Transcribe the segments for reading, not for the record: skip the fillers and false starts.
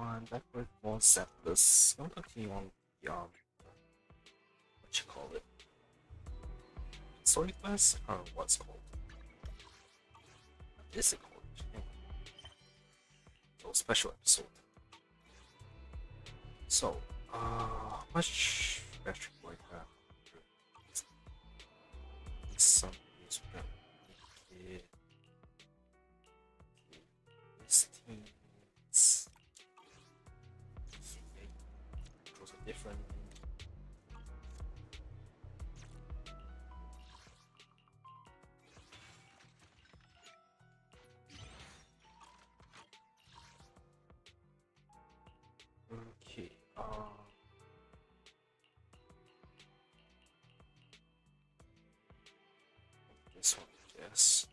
everyone, back with more Zenless. I'm talking on the what you call it? Story class? Or what's it called? What is it called? Anyway, so special episode. So, how much battery do I have? Some is gonna make it 16. Those are different. Okay, this one, I guess.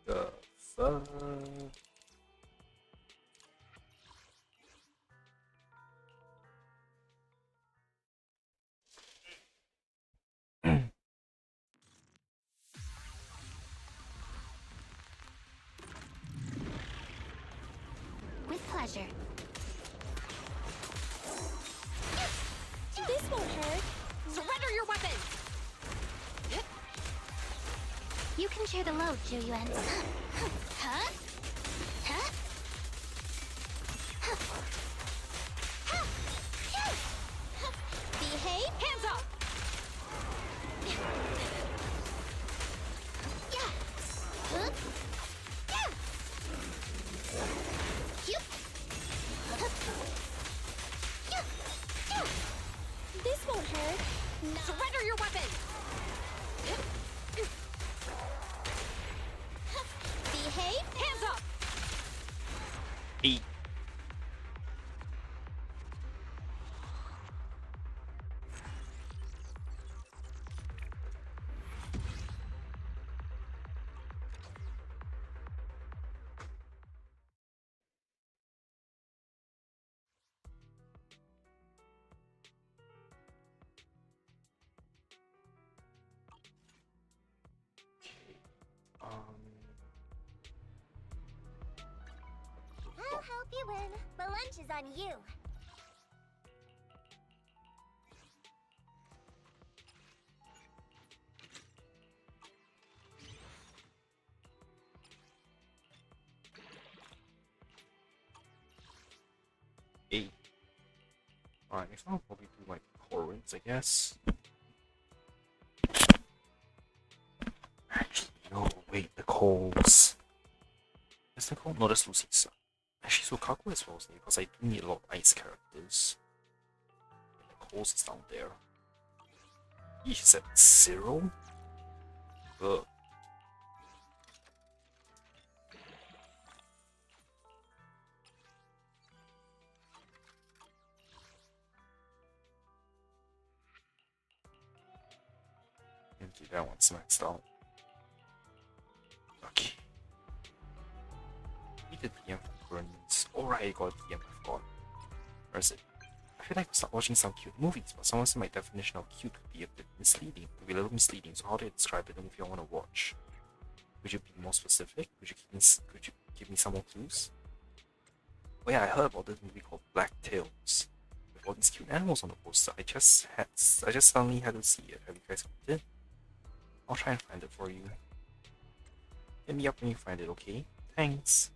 The fuck? With pleasure. This won't hurt. Surrender your weapon! You can share the load, Zhu-Yuan. Huh? Huh? Behave? Hands up! Yeah. Huh? Yeah. Yup. Yeah. Yeah. This won't hurt. No. Surrender your weapon! Behave? Hands up! Eight. I'll help you win. The lunch is on you. Eight. Alright, next one I'll probably do like Corins, I guess. Actually, no, wait, the Coles. Is the Cole? No, that's Lucy's. Actually, so Kaku as well as because I do need a lot of ice characters. And the Coles is down there. He said 0? Ugh. Okay, that one's maxed out. Okay. Need the DM for Burns. Alright, I got a DM, I forgot. Where is it? I feel like I start watching some cute movies, but someone said my definition of cute could be a bit misleading. Could be a little misleading, so how do I describe it the movie I want to watch? Could you be more specific? Could you give me some more clues? Oh yeah, I heard about this movie called Black Tails. With all these cute animals on the poster. I just suddenly had to see it. Have you guys got it? I'll try and find it for you. Hit me up when you find it, okay? Thanks.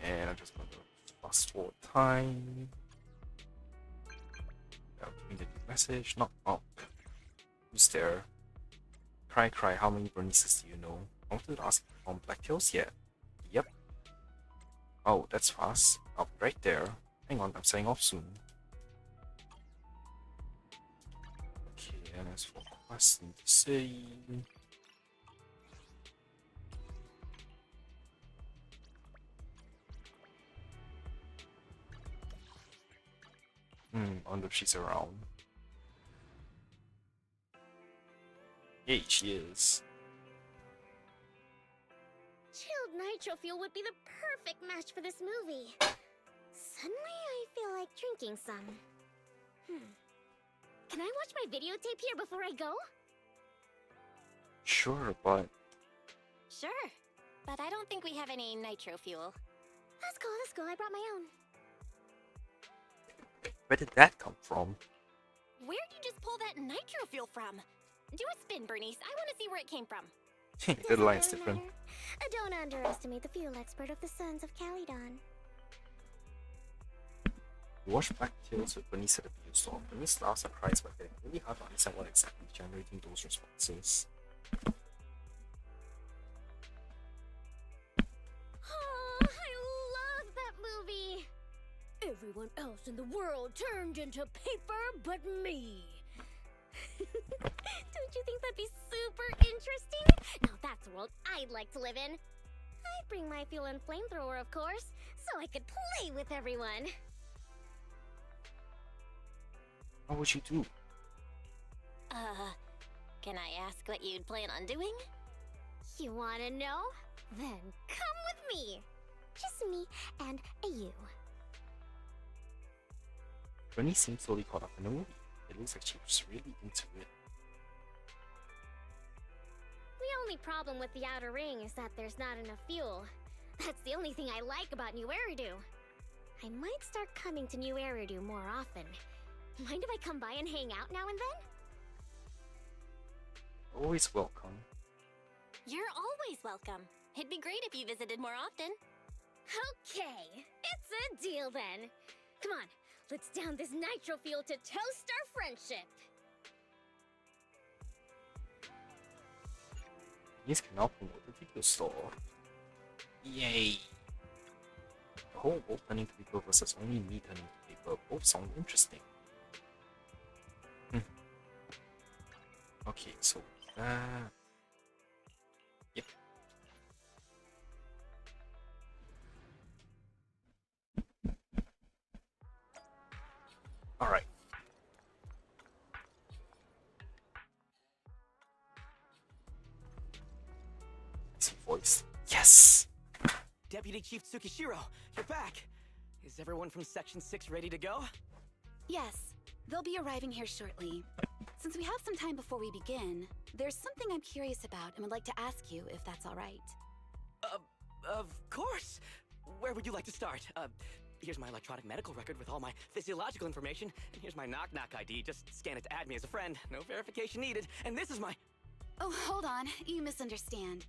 And I'm just gonna fast forward time. That'll give me the new message. Knock knock. Who's there? Cry cry, how many Bernices do you know? I wanted to ask on Black Tails yet. Yep. Oh, that's fast. Up right there. Hang on, I'm signing off soon. Okay, and as for quests, need to say. I wonder if she's around. Yay, she is. Chilled nitro fuel would be the perfect match for this movie. Suddenly I feel like drinking some. Can I watch my videotape here before I go? Sure, but Sure, but I don't think we have any nitro fuel. Let's go, I brought my own. where did that come from? Where'd you just pull that nitro fuel from? Do a spin, Bernice. I want to see where it came from. The Doesn't line's really different. matter. Don't underestimate the fuel expert of the Sons of Calydon. You watch Black Tales with Bernice at the video store. Bernice laughs and cries by getting really hard to understand what exactly is generating those responses. Oh, I love that movie! Everyone else in the world turned into paper but me. Don't you think that'd be super interesting? Now that's a world I'd like to live in. I'd bring my fuel and flamethrower, of course, so I could play with everyone. What would you do? Can I ask what you'd plan on doing? You wanna know? Then come with me. Just me and you. Bernice seems totally caught up in the movie. It looks like she was really into it. The only problem with the outer ring is that there's not enough fuel. That's the only thing I like about New Eridu. I might start coming to New Eridu more often. Mind if I come by and hang out now and then? Always welcome. You're always welcome. It'd be great if you visited more often. Okay, it's a deal then. Come on, let's down this nitro fuel to toast our friendship. Bernice can now promote the video store. Yay! The whole world turning to paper versus only me turning to paper both sound interesting. Okay, so yep. Alright. Easy voice. Yes! Deputy Chief Tsukishiro, you're back! Is everyone from Section 6 ready to go? Yes, they'll be arriving here shortly. Since we have some time before we begin, there's something I'm curious about and would like to ask you if that's all right. Of course! Where would you like to start? Here's my electronic medical record with all my physiological information, and here's my knock-knock ID. Just scan it to add me as a friend. No verification needed. And this is my... Oh, hold on. You misunderstand.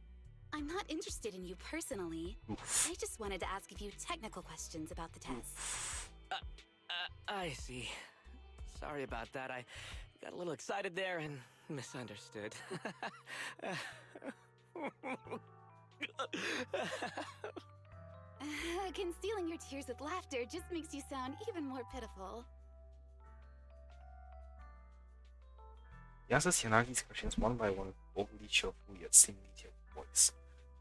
I'm not interested in you personally. Oof. I just wanted to ask a few technical questions about the test. I see. Sorry about that. I got a little excited there and misunderstood. Concealing your tears with laughter just makes you sound even more pitiful. He answers Yanagi's questions one by one with overly cheerful yet seemingly tearful voice.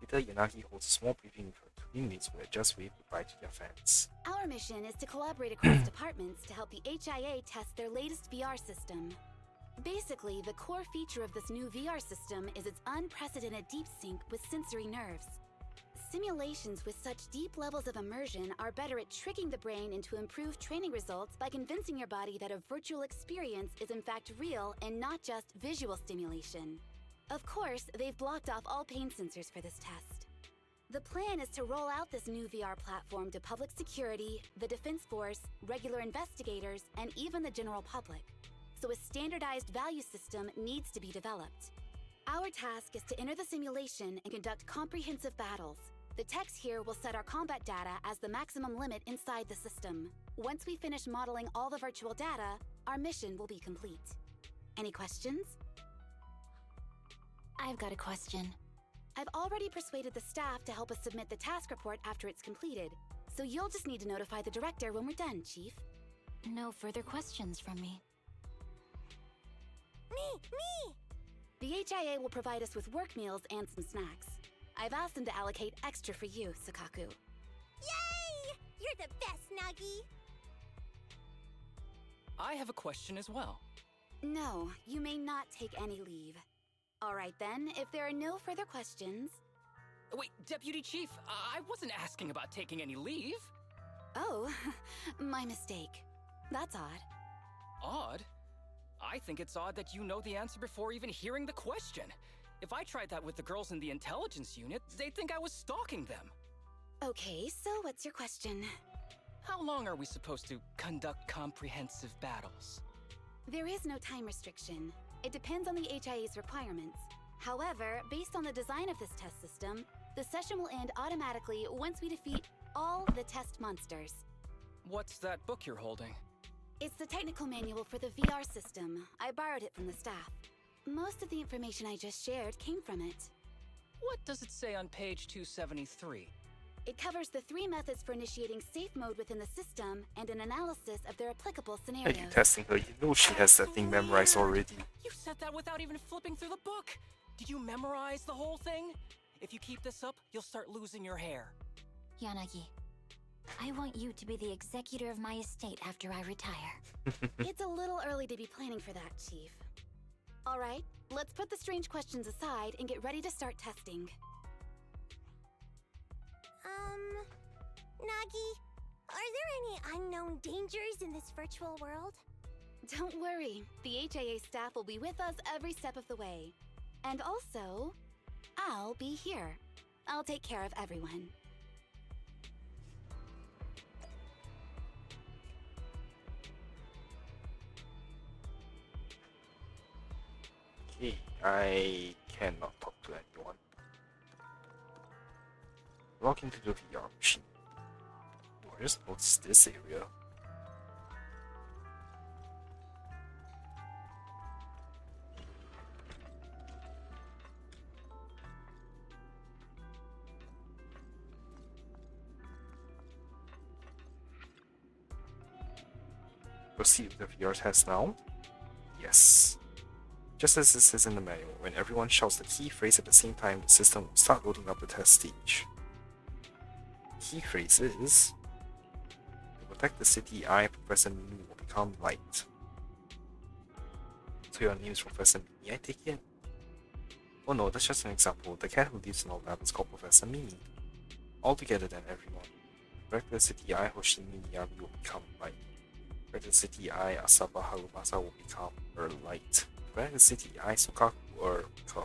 Later, Yanagi holds a small briefing with her teammates who had just waved goodbye to their fans. Our mission is to collaborate across departments to help the HIA test their latest VR system. Basically, the core feature of this new VR system is its unprecedented deep sync with sensory nerves. Simulations with such deep levels of immersion are better at tricking the brain into improved training results by convincing your body that a virtual experience is in fact real and not just visual stimulation. Of course, they've blocked off all pain sensors for this test. The plan is to roll out this new VR platform to public security, the Defense Force, regular investigators, and even the general public. So a standardized value system needs to be developed. Our task is to enter the simulation and conduct comprehensive battles. The techs here will set our combat data as the maximum limit inside the system. Once we finish modeling all the virtual data, our mission will be complete. Any questions? I've got a question. I've already persuaded the staff to help us submit the task report after it's completed, so you'll just need to notify the director when we're done, Chief. No further questions from me. Me! The HIA will provide us with work meals and some snacks. I've asked them to allocate extra for you, Sakaku. Yay! You're the best, Nagi! I have a question as well. No, you may not take any leave. All right then, if there are no further questions... Wait, Deputy Chief, I wasn't asking about taking any leave. Oh, my mistake. That's odd. Odd? I think it's odd that you know the answer before even hearing the question. If I tried that with the girls in the intelligence unit, they'd think I was stalking them. Okay, so what's your question? How long are we supposed to conduct comprehensive battles? There is no time restriction. It depends on the HIA's requirements. However, based on the design of this test system, the session will end automatically once we defeat all the test monsters. What's that book you're holding? It's the technical manual for the VR system. I borrowed it from the staff. Most of the information I just shared came from it. What does it say on page 273? It covers the 3 methods for initiating safe mode within the system and an analysis of their applicable Hey, you scenarios. testing her. You know she has that thing memorized already. You said that without even flipping through the book. Did you memorize the whole thing? If you keep this up, you'll start losing your hair. Yanagi, I want you to be the executor of my estate after I retire. It's a little early to be planning for that, Chief. All right, let's put the strange questions aside and get ready to start testing. Nagi, are there any unknown dangers in this virtual world? Don't worry, the HIA staff will be with us every step of the way. And also, I'll be here. I'll take care of everyone. Okay, I cannot talk to anyone. Log into the VR machine. Where's what's this area? Proceed with the VR test now? Yes. Just as it says in the manual, when everyone shouts the key phrase at the same time, the system will start loading up the test stage. Key phrase is: to protect the city, I, Professor Mimi, will become light. So your name is Professor Mimi, I take it? Oh no, that's just an example. The cat who lives in our lab is called Professor Mimi. All together then, everyone. Protect the city, I, Hoshimi Miyabi, will become light. Protect the city, I, Asaba Harumasa, will become light. Protect the city, I, Sukaku,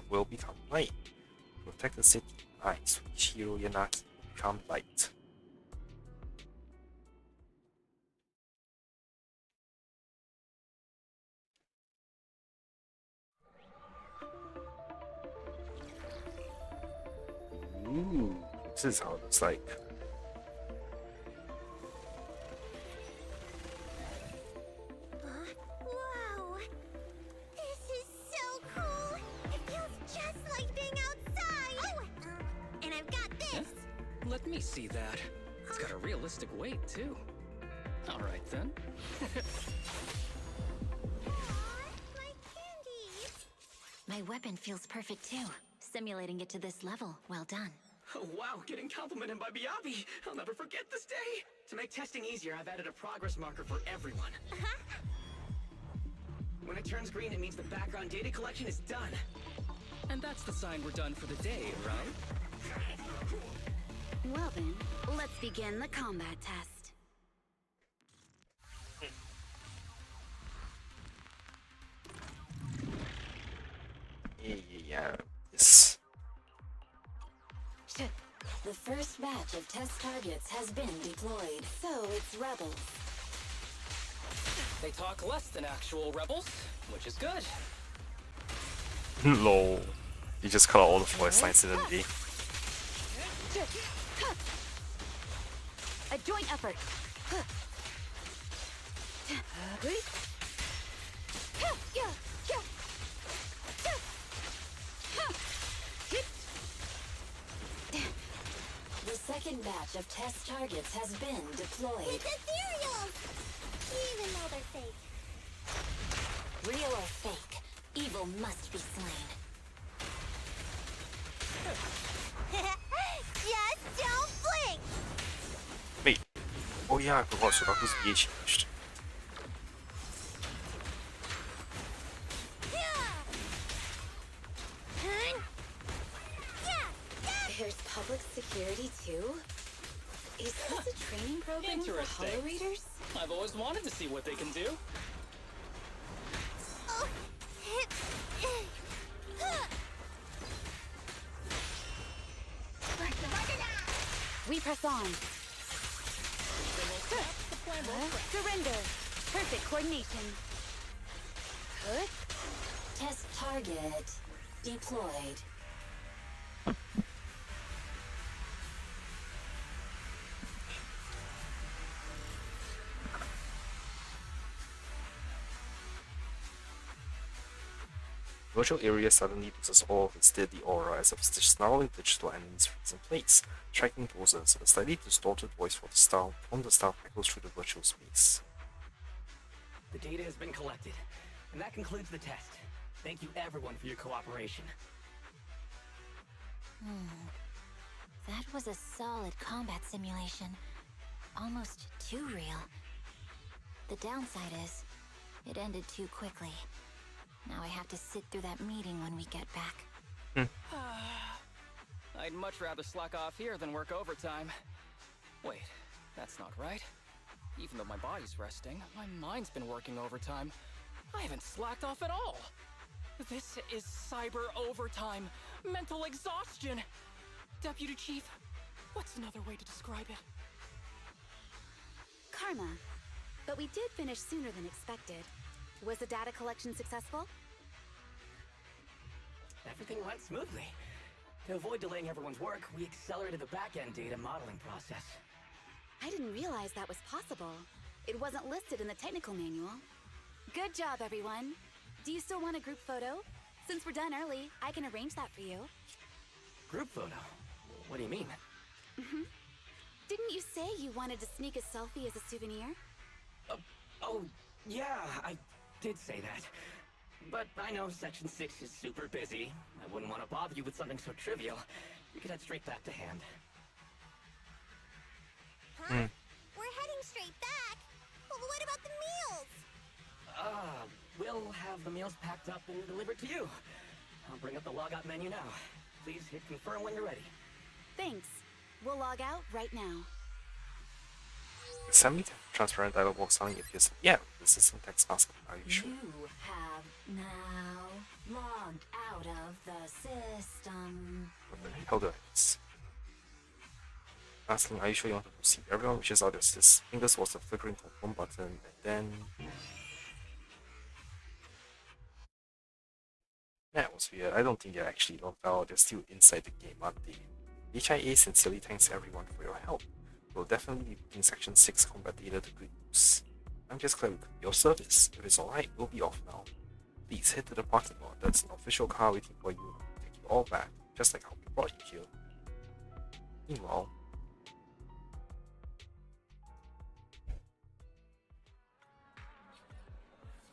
will become light. Protect the city, I, Suichiro Yanaki, will become light. Ooh, this is how it looks like. Wow! This is so cool! It feels just like being outside! Oh! And I've got this! Let me see that. It's got a realistic weight, too. All right, then. My candy! My weapon feels perfect too. Simulating it to this level, well done. Oh, wow, getting complimented by Biabi. I'll never forget this day. To make testing easier, I've added a progress marker for everyone. When it turns green, it means the background data collection is done. And that's the sign we're done for the day, right? Well then, let's begin the combat test. Yeah, yes. The first batch of test targets has been deployed. So it's rebels. They talk less than actual rebels, which is good. Lol. You just cut out all the voice lines in the day. A joint effort. The second batch of test targets has been deployed. It's ethereal! Even though they're fake. Real or fake, evil must be slain. Just don't blink! Wait. Oh yeah, I forgot Sukaku's VA changed. There's public security too? Is this a training program for Interesting. holo readers? I've always wanted to see what they can do. press on. Surrender. Perfect coordination. Good. Test target deployed. Virtual area suddenly loses all of its deadly aura as if snarling digital enemies freeze in place, striking closer, so the slightly distorted voice from the star echoes through the virtual space. The data has been collected, and that concludes the test. Thank you everyone for your cooperation. That was a solid combat simulation. Almost too real. The downside is, it ended too quickly. Now I have to sit through that meeting when we get back. I'd much rather slack off here than work overtime. Wait, that's not right. Even though my body's resting, my mind's been working overtime. I haven't slacked off at all. This is cyber overtime. Mental exhaustion. Deputy Chief, what's another way to describe it? Karma. But we did finish sooner than expected. Was the data collection successful? Everything went smoothly. To avoid delaying everyone's work, we accelerated the back-end data modeling process. I didn't realize that was possible. It wasn't listed in the technical manual. Good job, everyone. Do you still want a group photo? Since we're done early, I can arrange that for you. Group photo? What do you mean? Didn't you say you wanted to sneak a selfie as a souvenir? Oh, yeah, I did say that. But I know Section 6 is super busy. I wouldn't want to bother you with something so trivial. You could head straight back to hand. Huh? We're heading straight back. Well, what about the meals? We'll have the meals packed up and delivered to you. I'll bring up the logout menu now. Please hit confirm when you're ready. Thanks. We'll log out right now. The semi-transparent dialog box suddenly appears. Yeah, this is syntax asking, are you sure? You have now logged out of the system. What the hell do I miss? Asking, are you sure you want to proceed? Everyone reaches out their fingers towards the flickering confirm button, and then... That was weird. I don't think they're actually logged out. They're still inside the game, aren't they? HIA sincerely thanks everyone for your help. We'll definitely be putting Section 6 combat data to good use. I'm just glad we could be of service. If it's alright, we'll be off now. Please head to the parking lot. There's an official car waiting for you. Take you all back, just like how we brought you here. Meanwhile,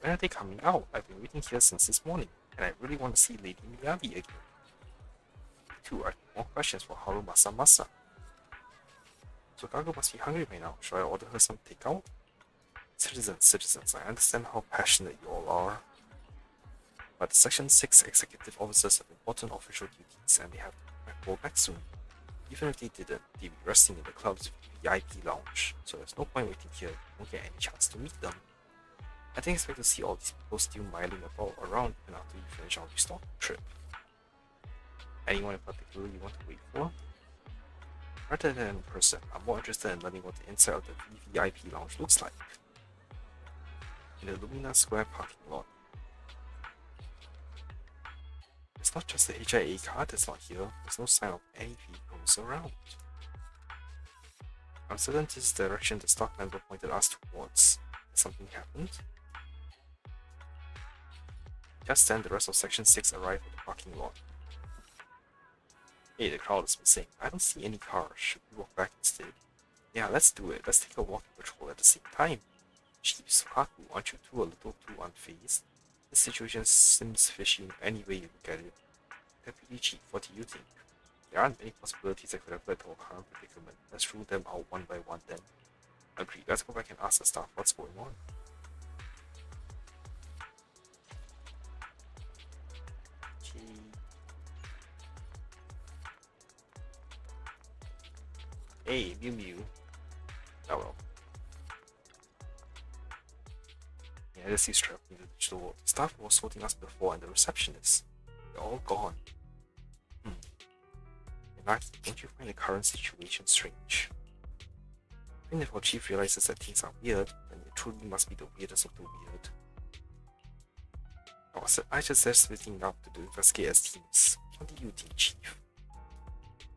when are they coming out? I've been waiting here since this morning, and I really want to see Lady Miyabi again. Too, I have more questions for Haru Masa. So Gago must be hungry by now. Should I order her some takeout? Citizens, I understand how passionate you all are. But the Section 6 executive officers have important official duties and they have to go back soon. Even if they didn't, they'd be resting in the club's VIP lounge, so there's no point waiting here. You won't get any chance to meet them. I didn't expect to see all these people still miling about around even after you finish our restock trip. Anyone in particular you want to wait for? Rather than in person, I'm more interested in learning what the inside of the VVIP lounge looks like. In the Lumina Square parking lot. It's not just the HIA car that's not here, there's no sign of any vehicles around. I'm certain this is the direction the stock member pointed us towards. Has something happened? Just then, the rest of Section 6 arrived at the parking lot. Hey, the crowd is missing. I don't see any cars. Should we walk back instead? Yeah, let's do it. Let's take a walking patrol at the same time. Jeez, Haku, aren't you two a little too unfazed? This situation seems fishy in any way you look at it. Deputy Chief, what do you think? There aren't many possibilities that could have led to our current predicament. Let's rule them out one by one then. Agreed. Let's go back and ask the staff what's going on. Okay. Hey, Mew. Oh well. Yeah, this is trapped in the digital world. The staff was sorting us before and the receptionist. They're all gone. Nagi, don't you find the current situation strange? And if our chief realizes that things are weird, then it truly must be the weirdest of the weird. I suggest splitting up to investigate as teams. What do you think, Chief?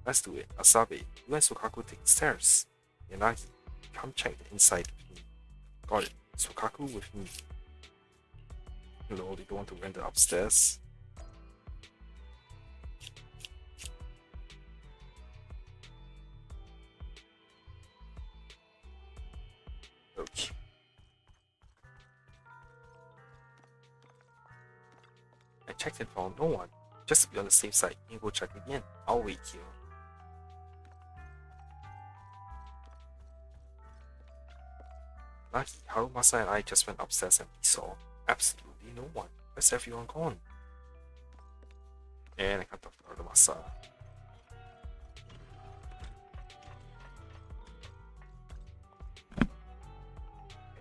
Let's do it. Asabe, you and Sukaku take the stairs. Yanagi, come check the inside with me. Got it. Sukaku with me. No, they don't want to render upstairs. Okay. I checked and found no one. Just to be on the safe side, you can go check again. I'll wait here. Lucky, Harumasa and I just went upstairs and we saw absolutely no one. Where's everyone gone? And I can't talk to Harumasa. I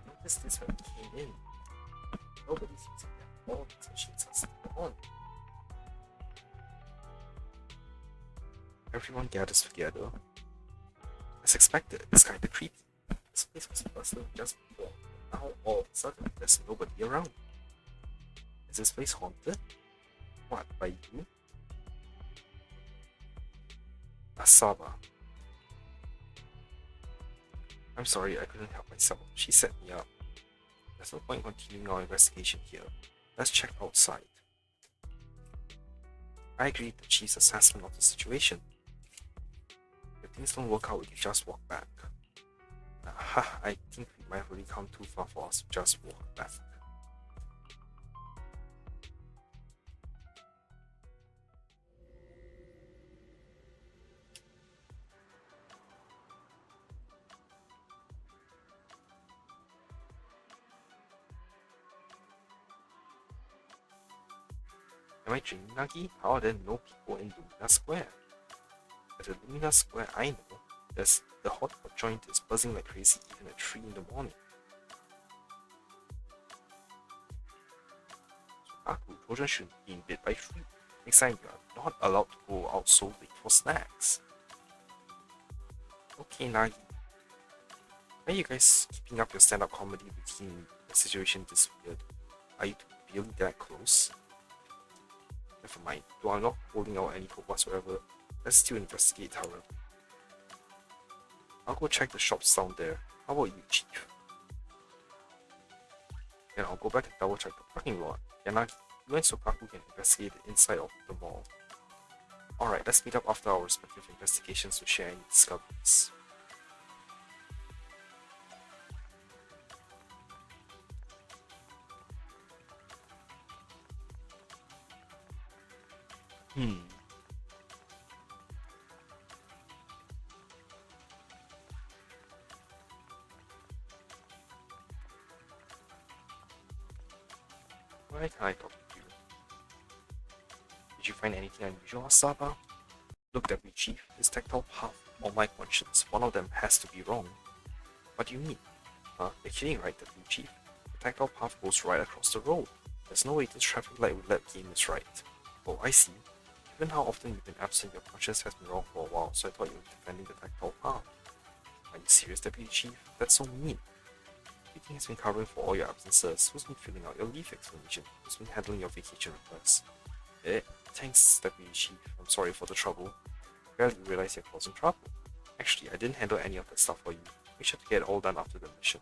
noticed this when we came in. Nobody's using them. All these machines are still on. Everyone gathers together. As expected, it's kinda creepy. This place was bustling just before, but now all of a sudden there's nobody around. Is this place haunted? What, by you? Asaba. I'm sorry, I couldn't help myself. She set me up. There's no point continuing our investigation here. Let's check outside. I agree with the chief's assessment of the situation. If things don't work out, we can just walk back. I think we might really come too far for us to just walk back. Am I dreaming, Nagi? How are there no people in Lumina Square? At the Lumina Square I know, the hotpot joint is buzzing like crazy even at 3 in the morning. Aku, children shouldn't be in bed by 3. Next time you are not allowed to go out so late for snacks. Okay, Nagi. Why are you guys keeping up your stand-up comedy routine the situation this weird? Are you two really that close? Never mind, though I'm not holding out any hope whatsoever, let's still investigate, however. I'll go check the shops down there. How about you, Chief? Then I'll go back and double check the parking lot. Yanagi, you and Sokaku can investigate the inside of the mall. Alright, let's meet up after our respective investigations to share any discoveries. Why can't I talk to you? Did you find anything unusual, Asaba? Look, Deputy Chief, this tactile path on my conscience, one of them has to be wrong. What do you mean? You're kidding, right, Deputy Chief? The tactile path goes right across the road. There's no way this traffic light would let game is right. Oh, I see. Given how often you've been absent, your conscience has been wrong for a while, so I thought you were defending the tactile path. Are you serious, Deputy Chief? That's so mean. Everything has been covering for all your absences. Who's been filling out your leave explanation? Who's been handling your vacation requests? Thanks, Deputy Chief. I'm sorry for the trouble. I barely realized you're causing trouble. Actually, I didn't handle any of that stuff for you. Make sure to get it all done after the mission.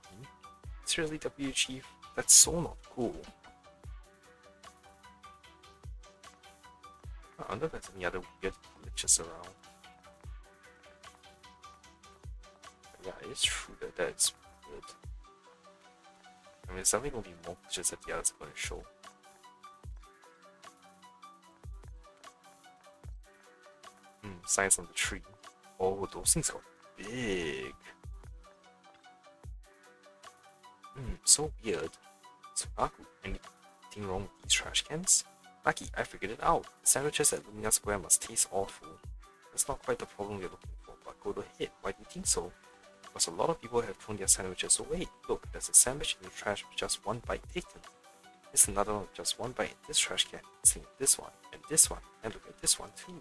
Seriously, Deputy Chief? That's so not cool. I wonder if there's any other weird glitches around. Yeah, it's true that that's weird. I mean, there's definitely going to be more glitches that the others are going to show. Signs on the tree. Oh, those things got big. So weird. Sukaku, anything wrong with these trash cans? Lucky, I figured it out. The sandwiches at Lumina Square must taste awful. That's not quite the problem we're looking for, but go ahead. Why do you think so? Because a lot of people have thrown their sandwiches away. Look, there's a sandwich in the trash with just one bite taken. There's another one with just one bite in this trash can. Same with this one, and look at this one too.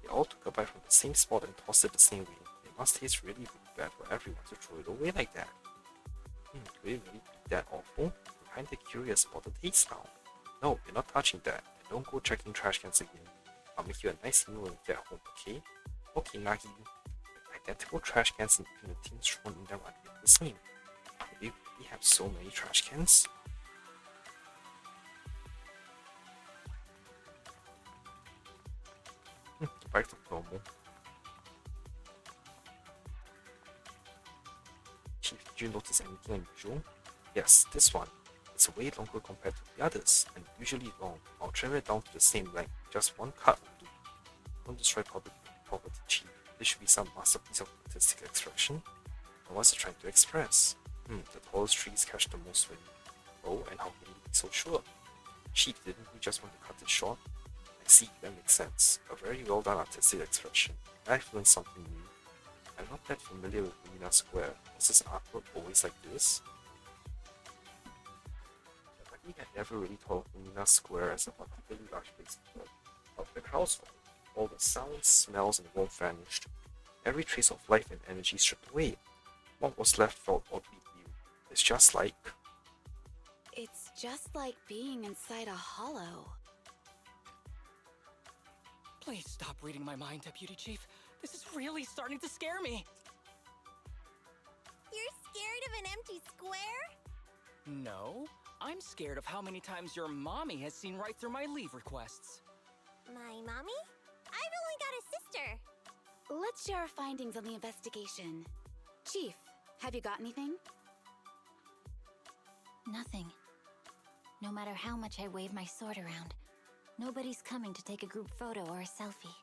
They all took a bite from the same spot and tossed it the same way. It must taste really, really bad for everyone to throw it away like that. Could it really be that awful? I'm kinda curious about the taste now. No, you're not touching that. And don't go checking trash cans again. I'll make you a nice meal when you get home, okay? Okay, Nagi. The identical trash cans and the things thrown in them are the same. Maybe we have so many trash cans? Back to normal. Chief, did you notice anything unusual? Yes, this one. It's way longer compared to the others, and usually long. I'll trim it down to the same length. Just one cut will do. Don't destroy public property, Chief. This should be some masterpiece of artistic expression. And what's it trying to express? The tallest trees catch the most wind. Oh, and how can you be so sure? Chief, didn't you just want to cut it short? I see, that makes sense. A very well done artistic expression. I've learned something new. I'm not that familiar with Lumina Square. Was this artwork always like this? I think I never really thought of Lumina Square as a particularly large place of the crowds. All the sounds, smells, and warmth vanished. Every trace of life and energy stripped away. What was left felt oddly new. It's just like... It's just like being inside a hollow. Please stop reading my mind, Deputy Chief. This is really starting to scare me. You're scared of an empty square? No, I'm scared of how many times your mommy has seen right through my leave requests. My mommy? I've only got a sister. Let's share our findings on the investigation. Chief, have you got anything? Nothing. No matter how much I wave my sword around, nobody's coming to take a group photo or a selfie.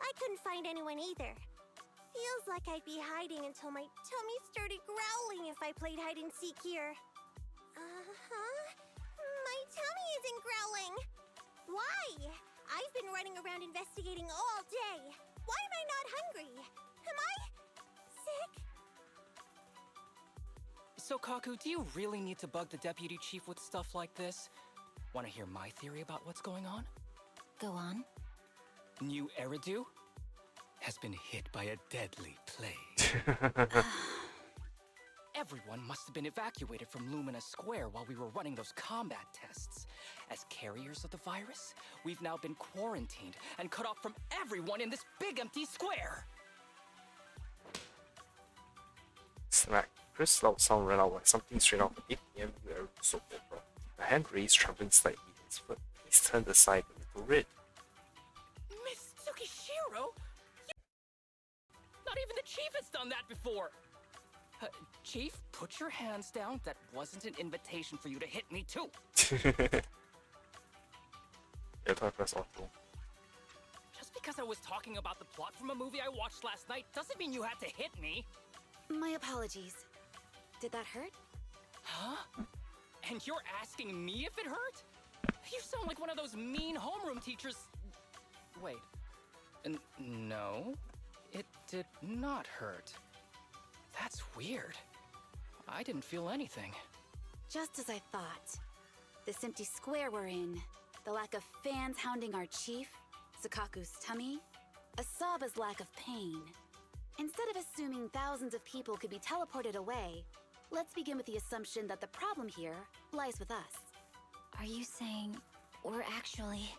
I couldn't find anyone either. Feels like I'd be hiding until my tummy started growling if I played hide and seek here. My tummy isn't growling. Why? I've been running around investigating all day. Why am I not hungry? Am I sick? So, Kaku, do you really need to bug the Deputy Chief with stuff like this? Want to hear my theory about what's going on? Go on. New Eridu has been hit by a deadly plague. Everyone must have been evacuated from Lumina Square while we were running those combat tests. As carriers of the virus, we've now been quarantined and cut off from everyone in this big empty square. Smack. Chris' loud sound ran out like something straight off an 8 p.m. soap opera. The hand raised, trembling slightly. His foot please turned aside a little red. Miss Tsukishiro? Not even the Chief has done that before! Chief, put your hands down. That wasn't an invitation for you to hit me too. Press auto. Just because I was talking about the plot from a movie I watched last night doesn't mean you had to hit me. My apologies. Did that hurt? Huh? And you're asking me if it hurt? You sound like one of those mean homeroom teachers. Wait. No, it did not hurt. That's weird. I didn't feel anything. Just as I thought. This empty square we're in, the lack of fans hounding our chief, Sakaku's tummy, Asaba's lack of pain. Instead of assuming thousands of people could be teleported away, let's begin with the assumption that the problem here lies with us. Are you saying we're actually...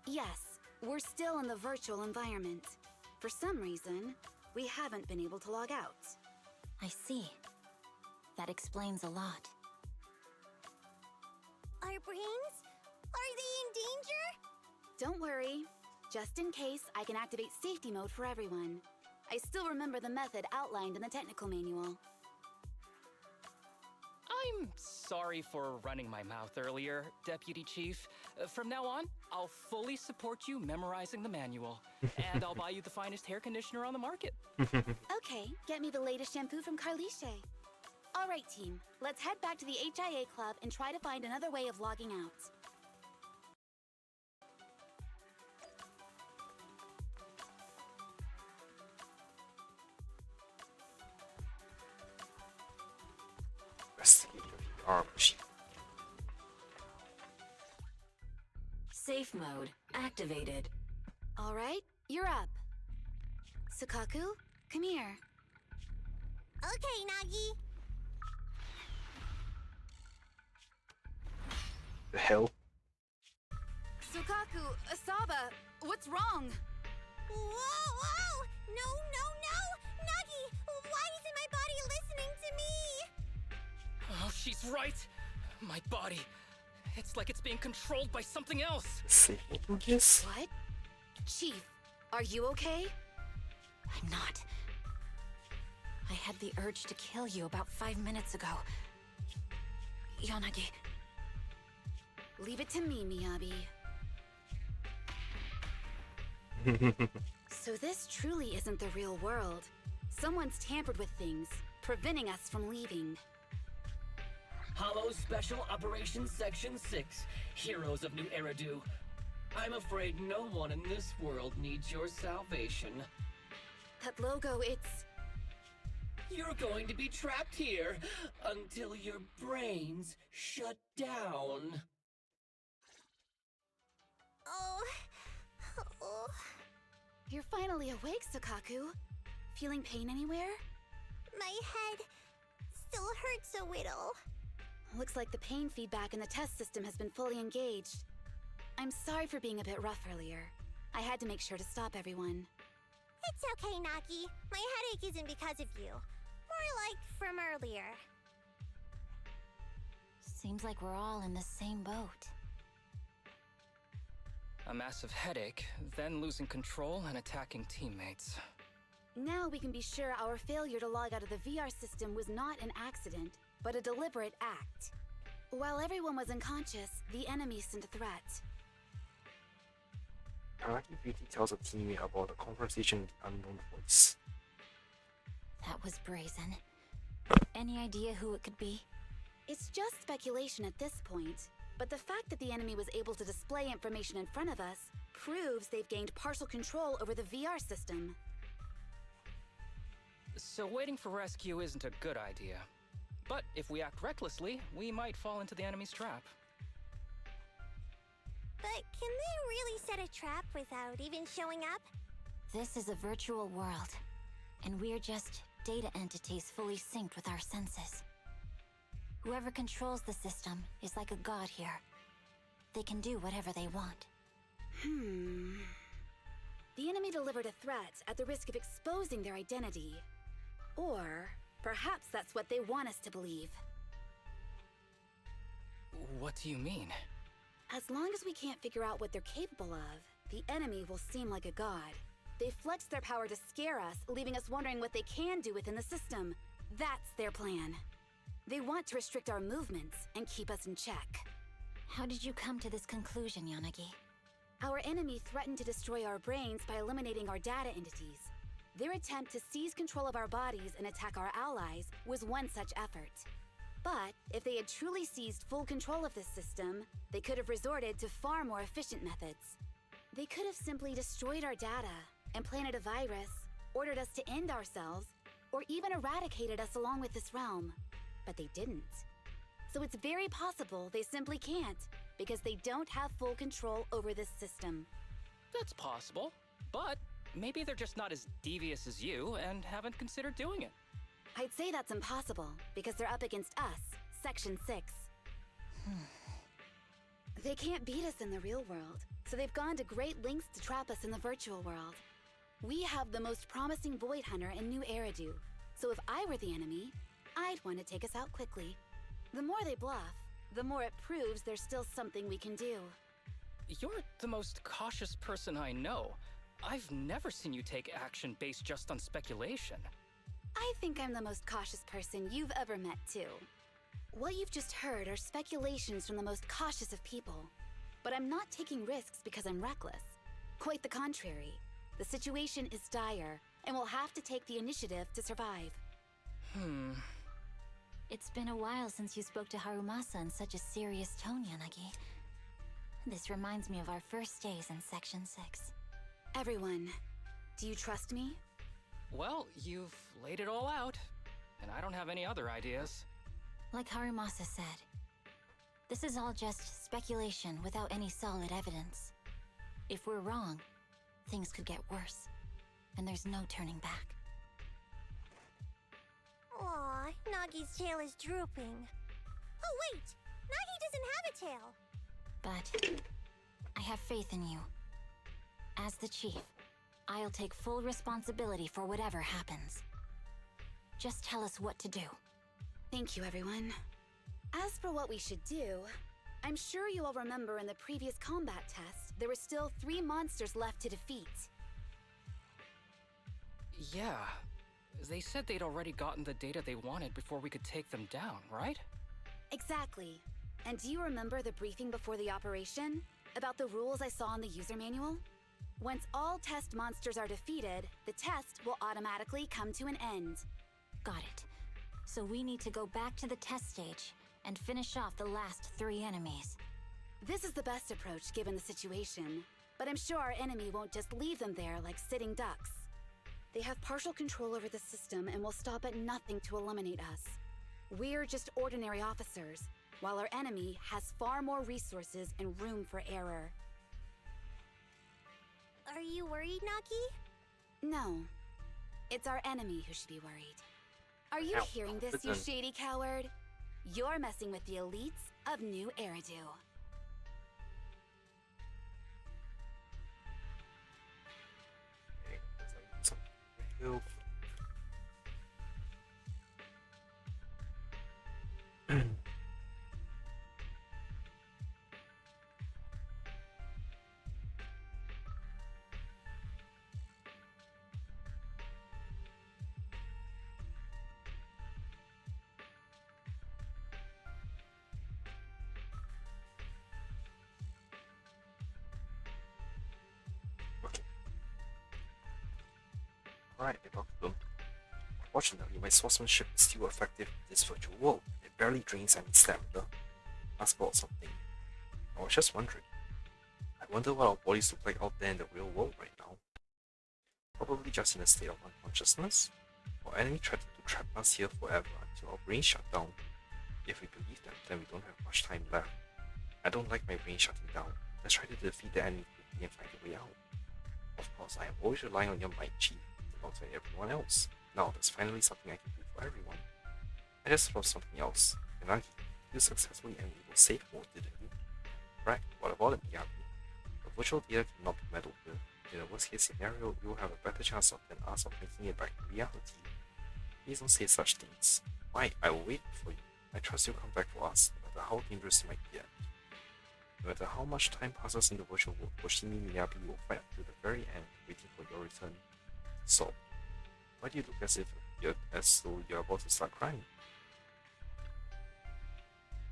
Yes, we're still in the virtual environment. For some reason, we haven't been able to log out. I see. That explains a lot. Our brains? Are they in danger? Don't worry. Just in case, I can activate safety mode for everyone. I still remember the method outlined in the technical manual. I'm sorry for running my mouth earlier, Deputy Chief. From now on, I'll fully support you memorizing the manual. And I'll buy you the finest hair conditioner on the market. Okay, get me the latest shampoo from Carliche. Alright team, let's head back to the HIA club and try to find another way of logging out. Investigate your VR machine. Safe mode activated. Alright, You're up. Sukaku, come here. Okay, Nagi. The hell? Sukaku, Asaba, what's wrong? Whoa! No! Nagi, why isn't my body listening to me? Oh, she's right. My body. It's like it's being controlled by something else. Say yes? What? Chief, are you okay? I'm not. I had the urge to kill you about 5 minutes ago. Yanagi. Leave it to me, Miyabi. So this truly isn't the real world. Someone's tampered with things, preventing us from leaving. Hollow Special Operations Section 6, Heroes of New Eridu. I'm afraid no one in this world needs your salvation. That logo, it's... You're going to be trapped here until your brains shut down. Oh. You're finally awake, Sukaku. Feeling pain anywhere? My head still hurts a little. Looks like the pain feedback in the test system has been fully engaged. I'm sorry for being a bit rough earlier. I had to make sure to stop everyone. It's okay, Nagi. My headache isn't because of you. More like from earlier. Seems like we're all in the same boat. A massive headache, then losing control and attacking teammates. Now we can be sure our failure to log out of the VR system was not an accident, but a deliberate act. While everyone was unconscious, the enemy sent a threat. Kanaki Beauty tells a teammate about the conversation with the unknown voice. That was brazen. Any idea who it could be? It's just speculation at this point, but the fact that the enemy was able to display information in front of us proves they've gained partial control over the VR system. So waiting for rescue isn't a good idea. But if we act recklessly, we might fall into the enemy's trap. But can they really set a trap without even showing up? This is a virtual world, and we're just data entities fully synced with our senses. Whoever controls the system is like a god here. They can do whatever they want. The enemy delivered a threat at the risk of exposing their identity. Or perhaps that's what they want us to believe. What do you mean? As long as we can't figure out what they're capable of, the enemy will seem like a god. They flex their power to scare us, leaving us wondering what they can do within the system. That's their plan. They want to restrict our movements and keep us in check. How did you come to this conclusion, Yanagi? Our enemy threatened to destroy our brains by eliminating our data entities. Their attempt to seize control of our bodies and attack our allies was one such effort. But if they had truly seized full control of this system, they could have resorted to far more efficient methods. They could have simply destroyed our data, implanted a virus, ordered us to end ourselves, or even eradicated us along with this realm. But they didn't. So it's very possible they simply can't, because they don't have full control over this system. That's possible, but maybe they're just not as devious as you and haven't considered doing it. I'd say that's impossible, because they're up against us, Section 6. They can't beat us in the real world, so they've gone to great lengths to trap us in the virtual world. We have the most promising Void Hunter in New Eridu, so if I were the enemy, I'd want to take us out quickly. The more they bluff, the more it proves there's still something we can do. You're the most cautious person I know. I've never seen you take action based just on speculation. I think I'm the most cautious person you've ever met, too. What you've just heard are speculations from the most cautious of people. But I'm not taking risks because I'm reckless. Quite the contrary. The situation is dire, and we'll have to take the initiative to survive. It's been a while since you spoke to Harumasa in such a serious tone, Yanagi. This reminds me of our first days in Section 6. Everyone, do you trust me? Well, you've laid it all out, and I don't have any other ideas. Like Harumasa said, this is all just speculation without any solid evidence. If we're wrong, things could get worse. And there's no turning back. Aw, Nagi's tail is drooping. Oh wait! Nagi doesn't have a tail! But I have faith in you. As the chief, I'll take full responsibility for whatever happens. Just tell us what to do. Thank you, everyone. As for what we should do, I'm sure you all remember in the previous combat test, there were still 3 monsters left to defeat. Yeah. They said they'd already gotten the data they wanted before we could take them down, right? Exactly. And do you remember the briefing before the operation? About the rules I saw in the user manual? Once all test monsters are defeated, the test will automatically come to an end. Got it. So we need to go back to the test stage and finish off the last 3 enemies. This is the best approach given the situation, but I'm sure our enemy won't just leave them there like sitting ducks. They have partial control over the system and will stop at nothing to eliminate us. We're just ordinary officers, while our enemy has far more resources and room for error. Are you worried, Nagi? No. It's our enemy who should be worried. Are you Ow, hearing this, you listen. shady coward? You're messing with the elites of New Eridu. Okay, there's like some real- Okay. Alright, I talked to them. Fortunately, my swordsmanship is still effective in this virtual world. It barely drains any stamina. Ask about something. I was just wondering. I wonder what our bodies look like out there in the real world right now. Probably just in a state of unconsciousness. Our enemy threatened to trap us here forever until our brains shut down. If we believe them, then we don't have much time left. I don't like my brain shutting down. Let's try to defeat the enemy quickly and find a way out. Of course, I am always relying on your might, Chief, alongside everyone else. Now, there's finally something I can do for everyone. I just thought of something else. Yanagi, you successfully enabled safe mode, didn't you? Right, what about it, Miyagi? The virtual data cannot be meddled with. In a worst case scenario, you will have a better chance than us of making it back to reality. Please don't say such things. Why, I will wait for you. I trust you'll come back for us, no matter how dangerous it might get. No matter how much time passes in the virtual world, Hoshimi Miyabi will fight until the very end, waiting for your return. So, why do you look as though you're about to start crying?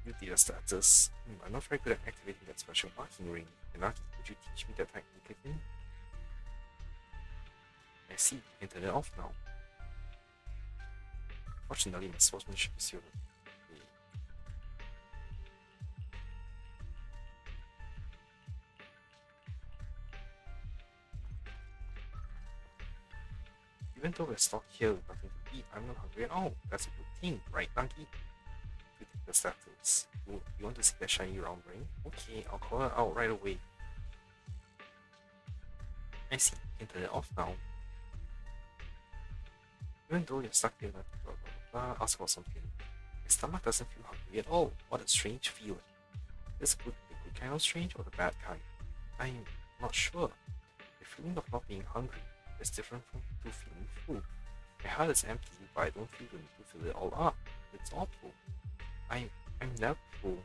You data status. I'm not very good at activating that special marking ring. Yanagi, could you teach me that technique again? I see, you can turn it off now. Fortunately, my swordsmanship is still okay. Even though we're stuck here with nothing to eat, I'm not hungry at all. That's a good thing, right, Nagi? You take the status. You want to see that shiny round ring? Okay, I'll call her out right away. I see, you can turn it off now. Even though you're stuck here, blah blah blah, ask about something. My stomach doesn't feel hungry at all. What a strange feeling. Is it the good kind of strange or the bad kind? I'm not sure. The feeling of not being hungry is different from feeling full. My heart is empty, but I don't feel the need to fill it all up. It's awful. I'm never full.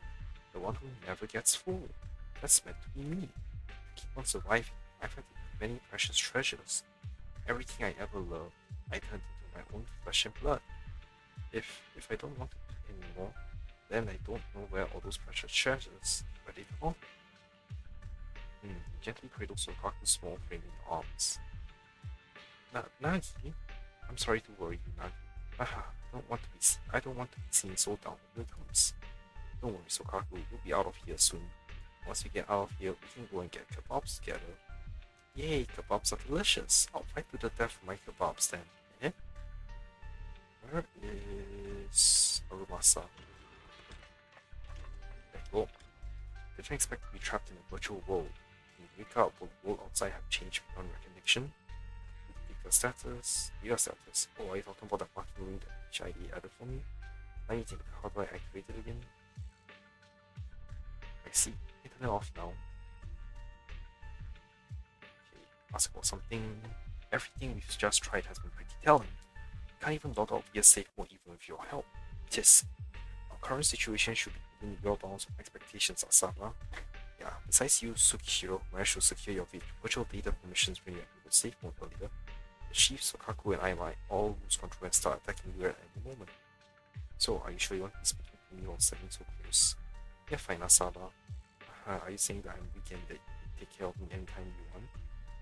The one who never gets full. That's meant to be me. To keep on surviving, I've had to eat many precious treasures. Everything I ever loved, I turned into my own flesh and blood. If I don't want to eat anymore, then I don't know where all those precious treasures, where they've gone. He gently cradles Sokaku's small frame in your arms. Nagi? I'm sorry to worry you, Nagi. Haha, I don't want to be seen so down in the dumps. Don't worry, Sokaku, we'll be out of here soon. Once we get out of here, we can go and get kebabs together. Yay, kebabs are delicious. I'll fight to the death for my kebabs then. Eh? Where is Arumasa? There you go. Didn't expect to be trapped in a virtual world. When you wake up, will the world outside have changed beyond recognition? Your status. Oh, are you talking about the marking ring that HID added for me? Let me think, how do I activate it again? I see. Turn it off now. Okay, ask about something. Everything we've just tried has been pretty telling. Can't even log out via safe mode even with your help. Yes, our current situation should be within your bounds of expectations, Asaba. Yeah, besides you, Tsukishiro managed to secure your virtual data permissions when you activated safe mode earlier. The Chief, Sokaku, and I might all lose control and start attacking you at any moment. So, are you sure you want to be speaking to me while setting so close? Yeah, fine, Asaba. Are you saying that I'm weak and that you can take care of me anytime you want?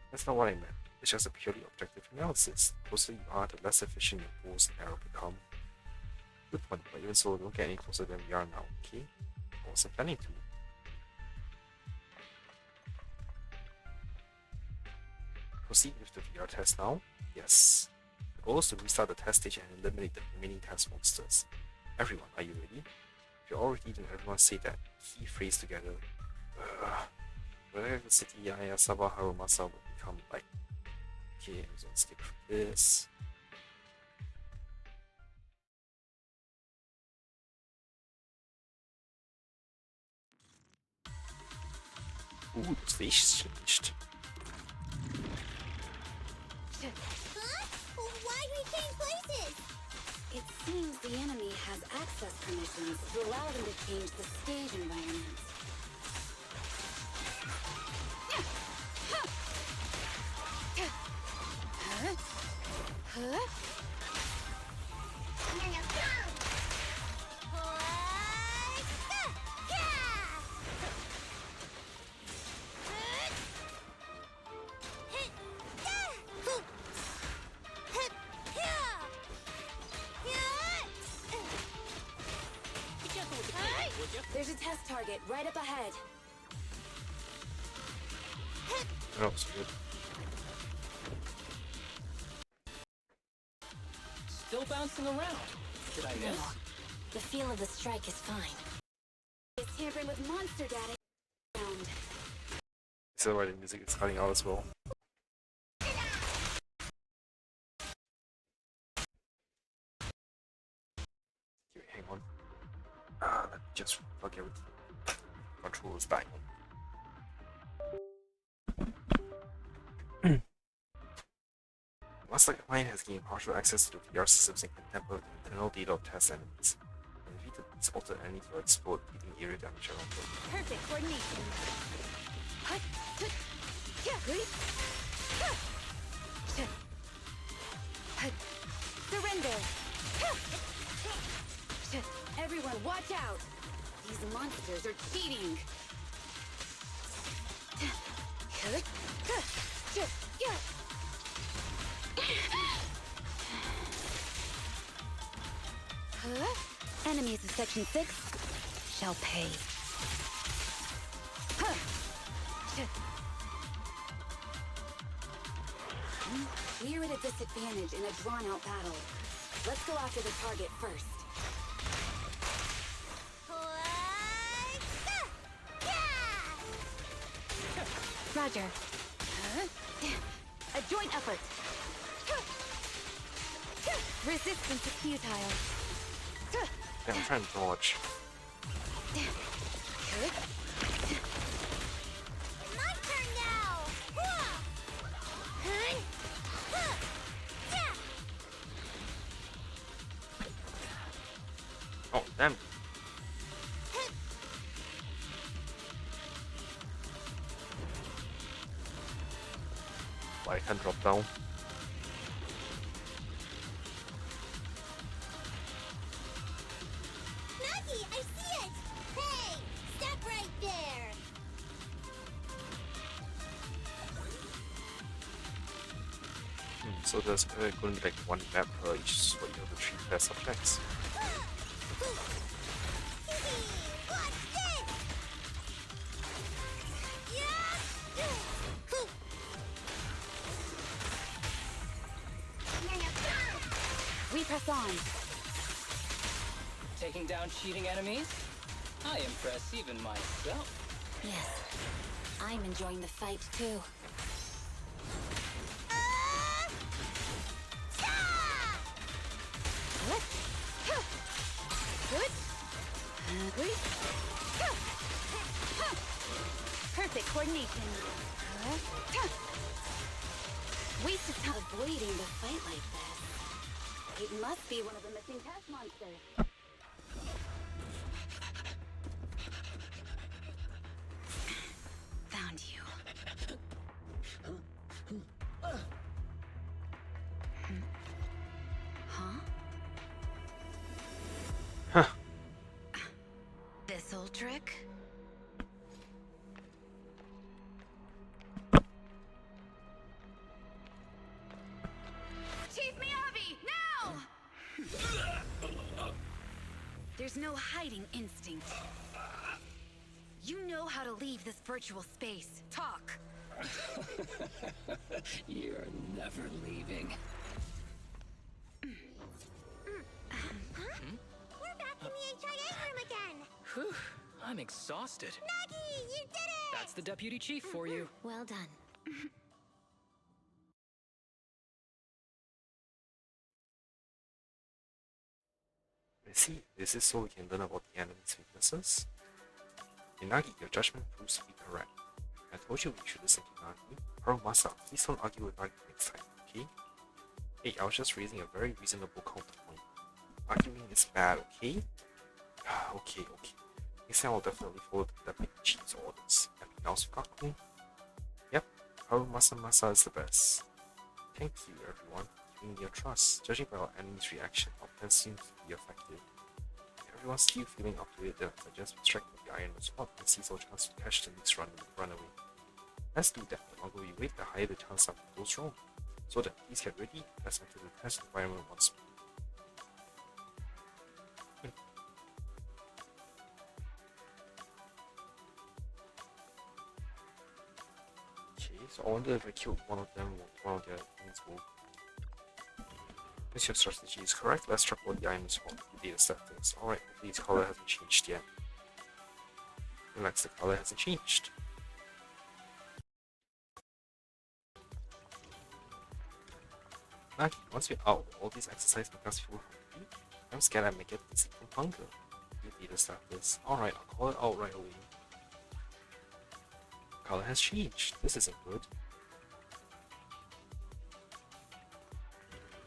That's not what I meant. It's just a purely objective analysis. The closer you are, the less efficient your bows and arrow become. Good point, but even so, don't get any closer than we are now, okay? I wasn't planning to. Proceed with the VR test now? Yes. The goal is to restart the test stage and eliminate the remaining test monsters. Everyone, are you ready? If you're all ready, then everyone say that key phrase together. Whether the city Ayasaba Harumasa will become like. Okay, I'm just gonna skip through this. Ooh, the stage changed. Huh? Why'd we change places? It seems the enemy has access permissions to allow them to change the stage environment. Huh? Here you go! There's a test target right up ahead. That was good. Still bouncing around. Did I miss? No. The feel of the strike is fine. It's tampering with monster data. Sound. So why the music is cutting out as well. Okay, hang on. Let me just plug everything. Control is back on. Master Client has gained partial access to the VR systems and can tamper with the internal data of test enemies. When defeated, these altered enemies will explode, dealing area damage around them. Perfect coordination. Surrender. Everyone, watch out! These monsters are cheating. Enemies of Section 6 shall pay. We're at a disadvantage in a drawn-out battle. Let's go after the target first. Roger. A joint effort. Resistance is futile. Yeah, I'm trying to dodge. My turn now! Oh, damn. Why I can't drop down? Nagi, I see it! Hey! Stop right there! So there's going to be like one map per each so you have to treat their subjects. Watch this! We press on. Taking down cheating enemies? I impress even myself. Yes. I'm enjoying the fight too. Perfect coordination. Waste of time avoiding the fight like this. It must be one of the missing past monsters. Found you. Huh? Huh. This old trick? Chief Miyabi, now! There's no hiding instinct. You know how to leave this virtual space. Talk. You're never leaving. We're back in the HIA room again! Whew, I'm exhausted. Nagi, you did it! That's the deputy chief for you. Well done. I see. This is so we can learn about the enemy's weaknesses. Inagi, your judgment proves to be correct. I told you we should listen to Nagi. Harumasa, please don't argue with Nagi next time, okay? Hey, I was just raising a very reasonable counterpoint. Arguing is bad, okay? Okay. Next time I'll definitely follow the deputy chief's orders. Anything else, Fukaku? Yep, Harumasa is the best. Thank you, everyone, for giving me your trust. Judging by our enemy's reaction, our plan seems to be effective. If everyone's still feeling up to it, then I suggest we strike with the iron spot and seize our chance to catch the next runaway. Let's do that. The longer we wait, the higher the chance something goes wrong. So then, please get ready. Let's enter the test environment once more. Okay, so I wonder if I killed one of them, one of their enemies will. If your strategy is correct, let's check what the item is for. Data settings. Alright, hopefully its color hasn't changed yet. Relax, the color hasn't changed. Nagi, once we're out, all these exercise make us feel hungry. I'm scared I may get dizzy from hunger. You data status. Alright, I'll call it out right away. Color has changed. This isn't good.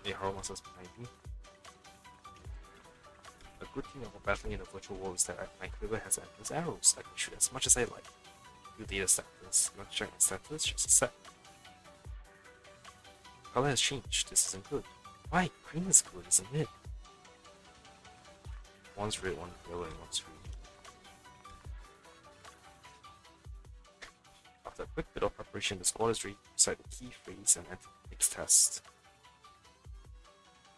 Hey, Harumasa's behind me. A good thing about battling in the virtual world is that my quiver has endless arrows. I can shoot as much as I like. View data status. Not check my status, just a sec. Color has changed. This isn't good. Why? Green is good, isn't it? One's red, one's yellow, and one's green. After a quick bit of preparation, the squad is ready to recite the key phrase and enter the next test.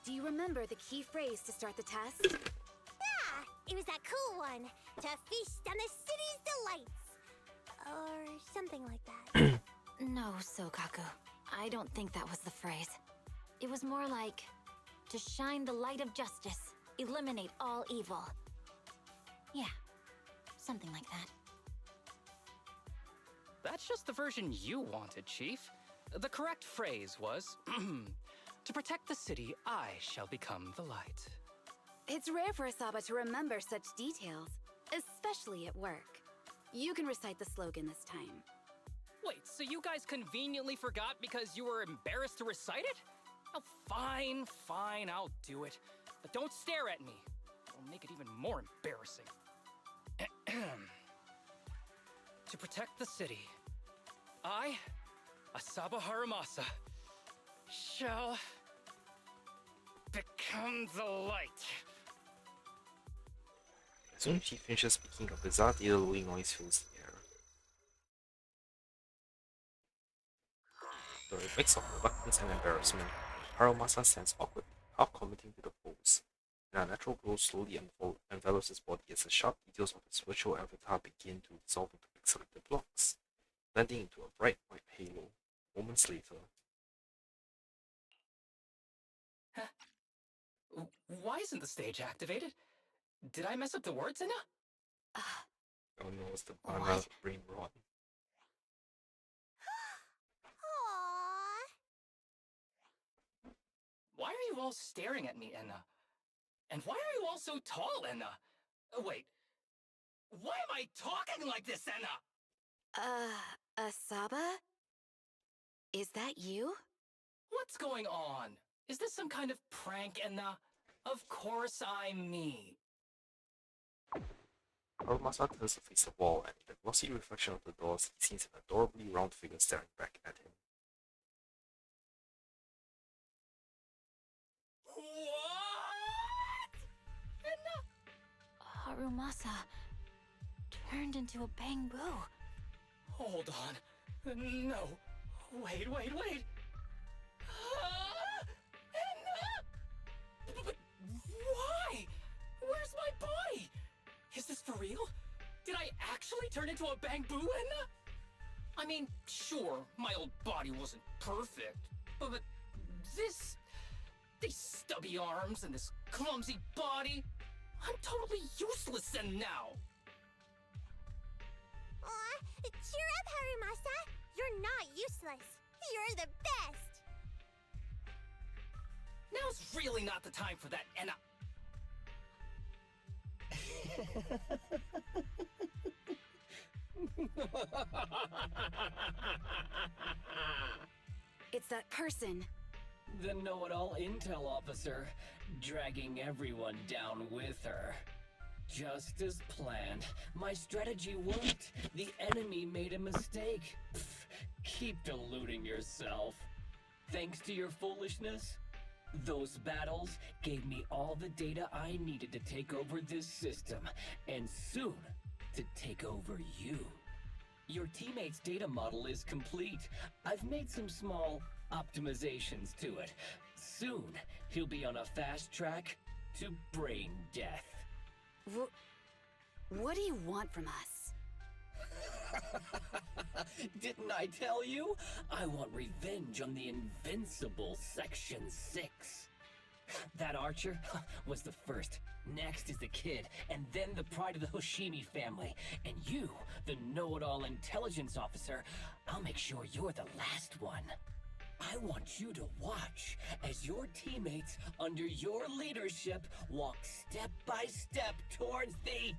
Do you remember the key phrase to start the test? Yeah, it was that cool one. To feast on the city's delights. Or something like that. No, Sokaku. I don't think that was the phrase. It was more like, to shine the light of justice, eliminate all evil. Yeah, something like that. That's just the version you wanted, Chief. The correct phrase was, to protect the city, I shall become the light. It's rare for Asaba to remember such details, especially at work. You can recite the slogan this time. Wait, so you guys conveniently forgot because you were embarrassed to recite it? Oh, fine, I'll do it. But don't stare at me. It'll make it even more embarrassing. To protect the city, I, Asaba Harumasa, shall become the light. As soon as she finishes speaking, a bizarre data-loading noise fills the air. Through a mix of reluctance and embarrassment, Harumasa stands awkwardly, half committing to the pose. An unnatural glow slowly envelops his body as the sharp details of his virtual avatar begin to dissolve into pixelated blocks, blending into a bright white halo. Moments later, Why isn't the stage activated? Did I mess up the words, Inna? oh no, it's the banana What? brain rot. are you all staring at me, Enna? And why are you all so tall, Enna? Wait. Why am I talking like this, Enna? Asaba? Is that you? What's going on? Is this some kind of prank, Enna? Of course I'm me. Harumasa turns to face the wall, and in the glossy reflection of the doors, he sees an adorably round figure staring back at him. What? Enna? Harumasa turned into a bamboo. Hold on. No. Wait. Enna? But why? Where's my body? Is this for real? Did I actually turn into a bamboo, Enna? I mean, sure, my old body wasn't perfect, but this... these stubby arms and this clumsy body... I'm totally useless then now! Aw, cheer up, Harumasa. You're not useless. You're the best. Now's really not the time for that, Enna. It's that person. The know-it-all intel officer, dragging everyone down with her. Just as planned. My strategy worked. The enemy made a mistake. Pfft, keep deluding yourself. Thanks to your foolishness, those battles gave me all the data I needed to take over this system, and soon to take over you. Your teammate's data model is complete. I've made some small optimizations to it. Soon, he'll be on a fast track to brain death. What do you want from us? Didn't I tell you? I want revenge on the Invincible Section 6. That archer was the first. Next is the kid, and then the pride of the Hoshimi family. And you, the know-it-all intelligence officer, I'll make sure you're the last one. I want you to watch as your teammates, under your leadership, walk step by step towards the...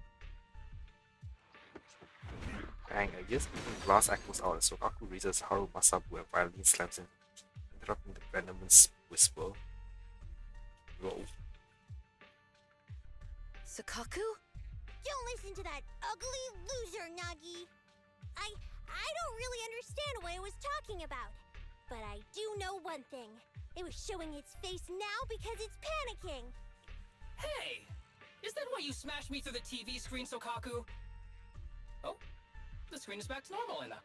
Bang, I guess the last act was out as Sokaku raises Harumasa and violently slams him, interrupting the venomous whisper. Roll. Sukaku? Don't listen to that ugly loser, Nagi. I don't really understand what it was talking about. But I do know one thing. It was showing its face now because it's panicking. Hey! Is that why you smashed me through the TV screen, Sokaku? Oh, the screen is back to normal, Enna.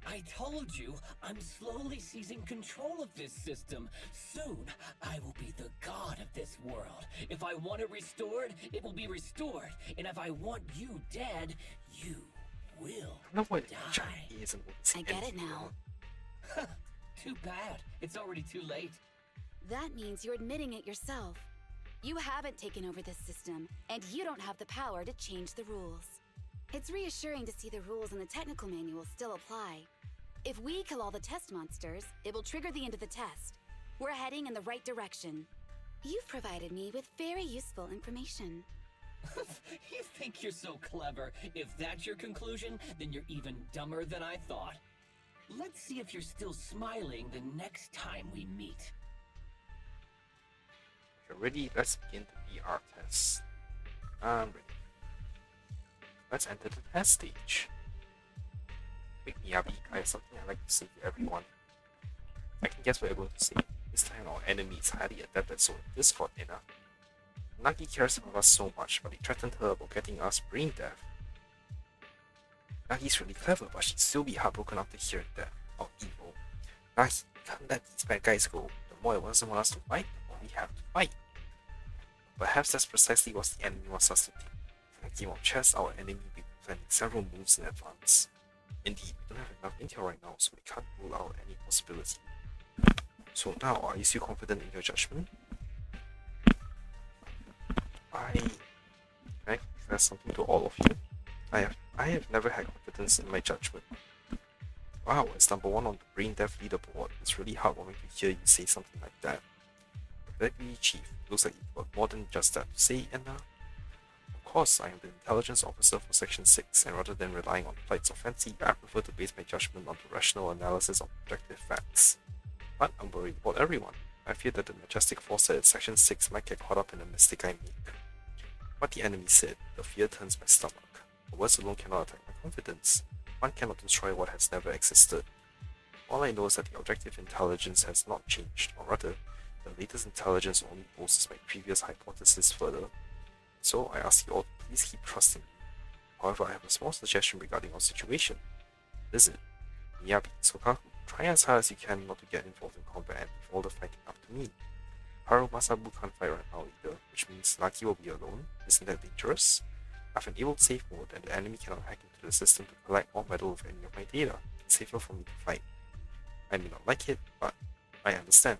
I told you, I'm slowly seizing control of this system. Soon, I will be the god of this world. If I want it restored, it will be restored. And if I want you dead, you will I don't know what die. Johnny is and what's I get it now. Too bad. It's already too late. That means you're admitting it yourself. You haven't taken over this system, and you don't have the power to change the rules. It's reassuring to see the rules in the technical manual still apply. If we kill all the test monsters, it will trigger the end of the test. We're heading in the right direction. You've provided me with very useful information. You think you're so clever. If that's your conclusion, then you're even dumber than I thought. Let's see if you're still smiling the next time we meet. If you're ready, let's begin the VR test. I'm ready. Let's enter the test stage. Quick Miyabi, I have something I'd like to say to everyone. I can guess what you're going to say. This time our enemy is highly adapted, so this got enough. Nagi cares about us so much, but he threatened her about getting us brain deaf. Nagi's really clever, but she'd still be heartbroken after hearing that. Or evil. Nagi can't let these bad guys go. The more he doesn't want us to fight, the more we have to fight. Perhaps that's precisely what the enemy wants us to think. In a game of chess, our enemy will be planning several moves in advance. Indeed, we don't have enough intel right now, so we can't rule out any possibility. So now, are you still confident in your judgment? Can I confess something to all of you? I have never had confidence in my judgment. Wow, as number one on the brain death leaderboard, it's really heartwarming to hear you say something like that. Very Chief, looks like you've got more than just that to say, Anna. Of course, I am the intelligence officer for Section 6, and rather than relying on flights of fancy, I prefer to base my judgment on the rational analysis of objective facts. But I'm worried about everyone. I fear that the majestic force at Section 6 might get caught up in the mistake I make. What the enemy said, the fear turns my stomach. Words alone cannot attack my confidence. One cannot destroy what has never existed. All I know is that the objective intelligence has not changed, or rather, the latest intelligence only bolsters my previous hypothesis further. So I ask you all to please keep trusting me. However, I have a small suggestion regarding our situation. Visit Miyabi, Sokaku, try as hard as you can not to get involved in combat and leave all the fighting up to me. Haru Masabu can't fight right now either, which means Naki will be alone. Isn't that dangerous? I've enabled safe mode and the enemy cannot hack into the system to collect or meddle with any of my data. It's safer for me to fight. I may not like it, but I understand.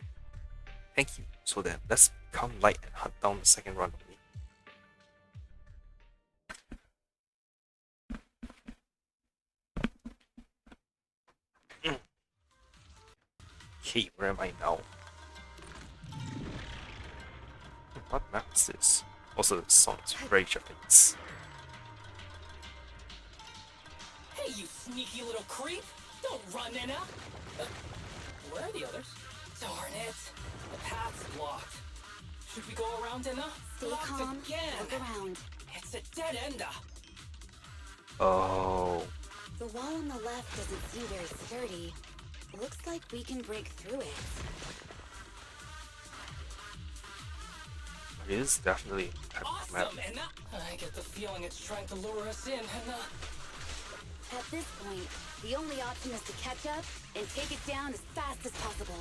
Thank you. So then, let's become light and hunt down the second runaway. Okay, where am I now? What map is this? Also, the song is very Japanese. Hey, you sneaky little creep! Don't run, Nina! Where are the others? Darn it! The path's blocked. Should we go around, Nina? Stay Blocked calm. again! Look around. It's a dead end! Oh, The wall on the left doesn't seem very sturdy. Looks like we can break through it. it is definitely a type of map. Awesome, Nina! I get the feeling it's trying to lure us in, Nina. At this point, the only option is to catch up and take it down as fast as possible.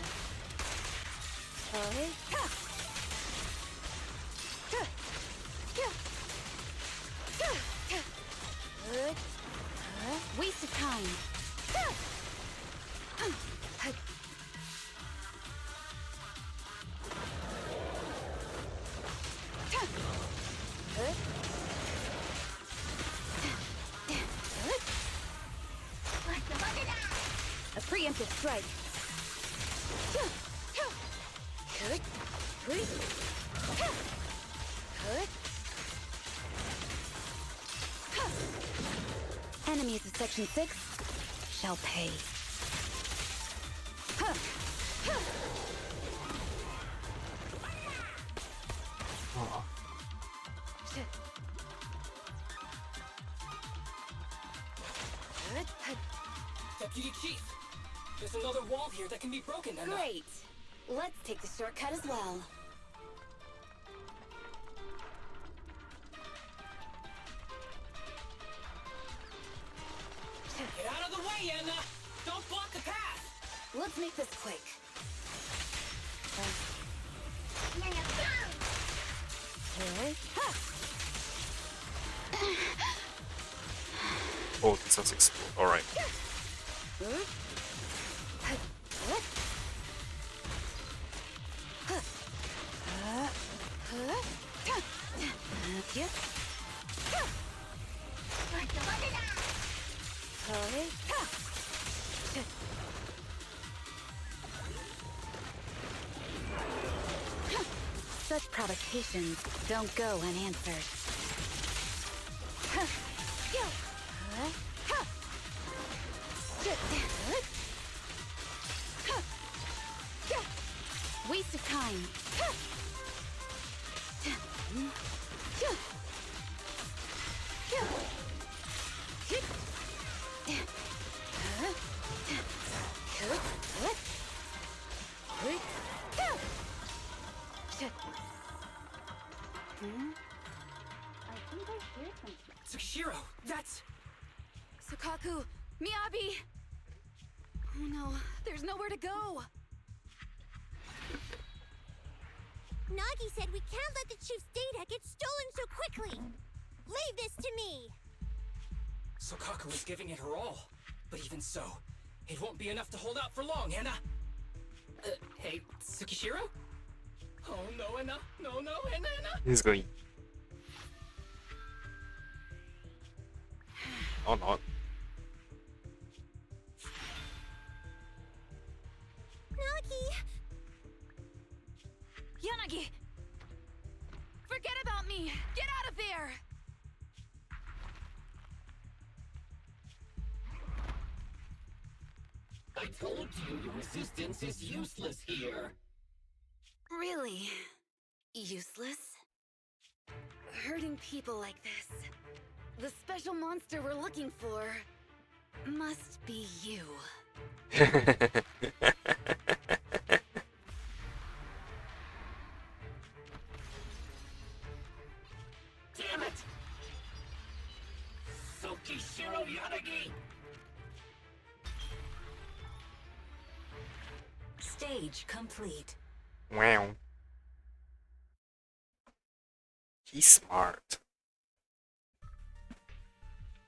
Waste of time. A preemptive strike. Enemies of Section 6 shall pay. Oh, Deputy Chief! There's another wall here that can be broken, Nina. Great. Let's take the shortcut as well. Get out of the way, Nina! Don't block the path! Let's make this quick. oh, these ones explode. Alright. Such provocations don't go unanswered. Waste of time. Tsushiro, that's... Sokaku! Miyabi! Oh no, there's nowhere to go! Nagi said we can't let the chief's data get stolen so quickly. Leave this to me. Sokaku is giving it her all. But even so, it won't be enough to hold out for long, Anna. Hey, Tsukishiro? Oh no, Anna. No, Anna. He's going. Oh, not. Nagi! Forget about me! Get out of there! I told you your resistance is useless here. Really? Useless? Hurting people like this. The special monster we're looking for must be you. Damn it! Sokishiro Yanagi! Stage complete. Wow. He's smart.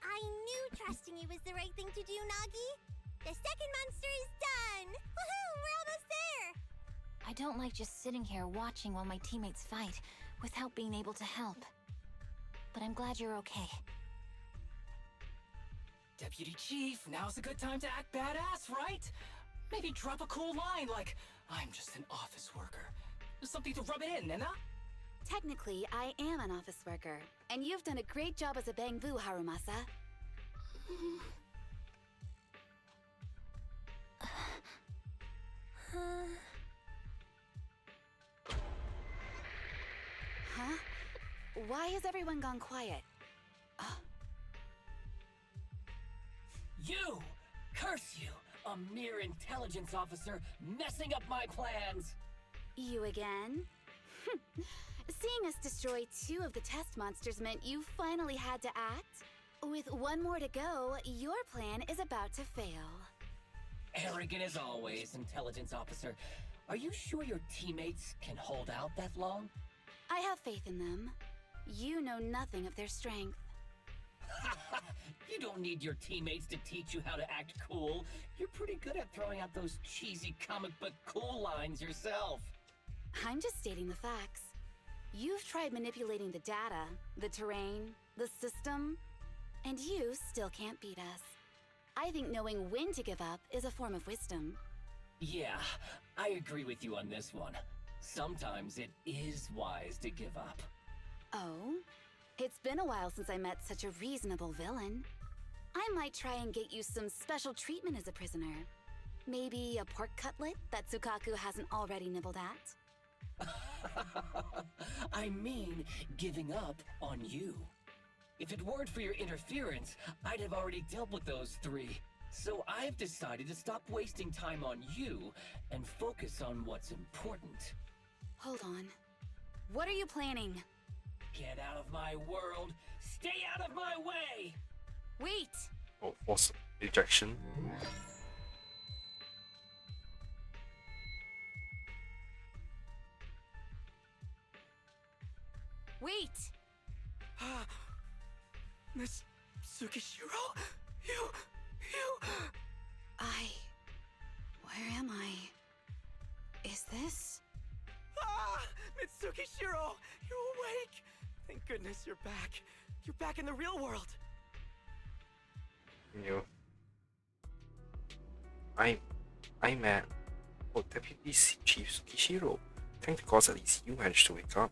I knew trusting you was the right thing to do, Nagi. The second monster is done. Woohoo! We're almost there. I don't like just sitting here watching while my teammates fight without being able to help. But I'm glad you're okay. Deputy Chief, now's a good time to act badass, right? Maybe drop a cool line like, I'm just an office worker. Something to rub it in, Nena? Technically, I am an office worker, and you've done a great job as a Bangbu, Harumasa. Huh? Why has everyone gone quiet? You! Curse you! A mere intelligence officer messing up my plans! You again? Seeing us destroy 2 of the test monsters meant you finally had to act? With 1 more to go, your plan is about to fail. Arrogant as always, intelligence officer. Are you sure your teammates can hold out that long? I have faith in them. You know nothing of their strength. You don't need your teammates to teach you how to act cool. You're pretty good at throwing out those cheesy comic book cool lines yourself. I'm just stating the facts. You've tried manipulating the data, the terrain, the system, and you still can't beat us. I think knowing when to give up is a form of wisdom. Yeah, I agree with you on this one. Sometimes it is wise to give up. Oh? It's been a while since I met such a reasonable villain. I might try and get you some special treatment as a prisoner. Maybe a pork cutlet that Tsukaku hasn't already nibbled at? I mean, giving up on you. If it weren't for your interference, I'd have already dealt with those 3. So I've decided to stop wasting time on you and focus on what's important. Hold on. What are you planning? Get out of my world! Stay out of my way! Wait! Oh, force ejection. Wait! Miss Tsukishiro? You... Where am I? Is this? Ah! Mitsukishiro! You're awake! Thank goodness you're back. You're back in the real world. You. I'm at Deputy Chief Tsukishiro. Thank the gods at least you managed to wake up.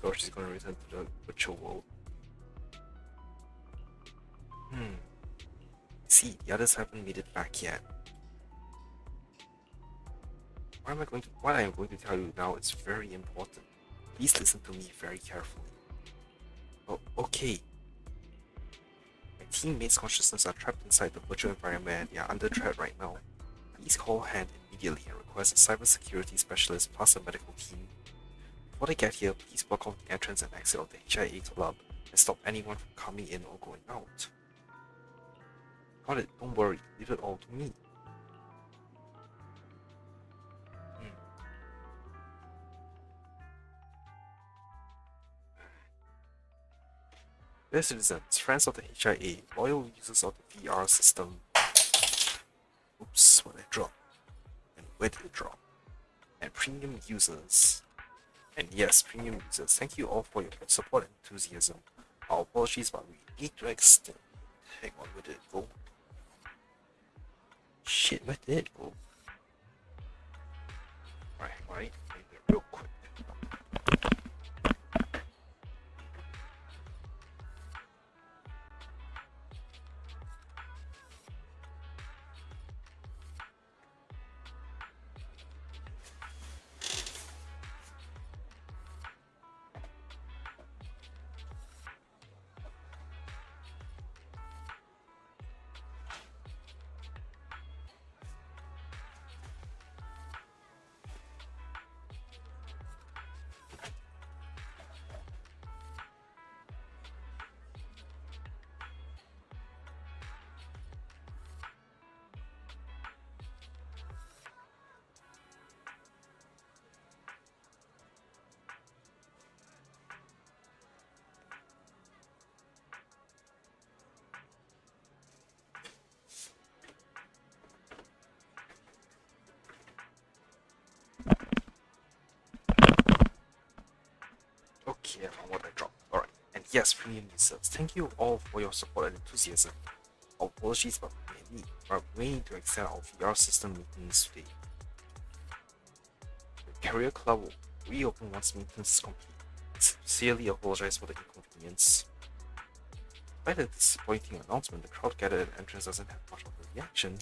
So she's gonna return to the virtual world. See, the others haven't made it back yet. What I am going to tell you now is very important. Please listen to me very carefully. Oh, okay. My teammates' consciousness are trapped inside the virtual environment and they are under threat right now. Please call hand immediately and request a cybersecurity specialist plus a medical team. Before they get here, please block off the entrance and exit of the HIA club and stop anyone from coming in or going out. Got it, don't worry, leave it all to me. Dear citizens, friends of the HIA, loyal users of the VR system. Oops, what did I drop? And where did it drop? And premium users. And yes, premium users, thank you all for your support and enthusiasm. Our apologies, but we need to extend. Hang on, where did it go? Shit, where did it go? Right, real quick. Yeah, on what I dropped. Alright. And yes, premium users, thank you all for your support and enthusiasm. Our apologies, but we need to extend our VR system maintenance today. The Carrier Club will reopen once maintenance is complete. I sincerely apologize for the inconvenience. Despite the disappointing announcement, the crowd gathered at the entrance doesn't have much of a reaction.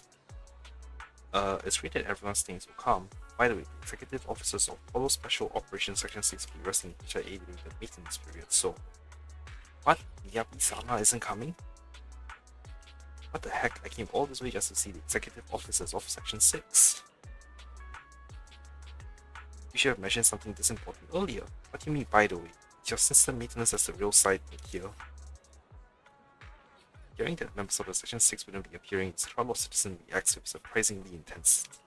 It's great that everyone's things will come. By the way, the executive officers of Polo Special Operations Section 6 will be resting in HIA during the maintenance period, so... What? Miyabi-sama isn't coming? What the heck? I came all this way just to see the executive officers of Section 6. You should have mentioned something this important earlier. What do you mean, by the way? Is your system maintenance as the real side here? Hearing that members of the Section 6 wouldn't be appearing, this crowd of citizens reacts with surprisingly intensity.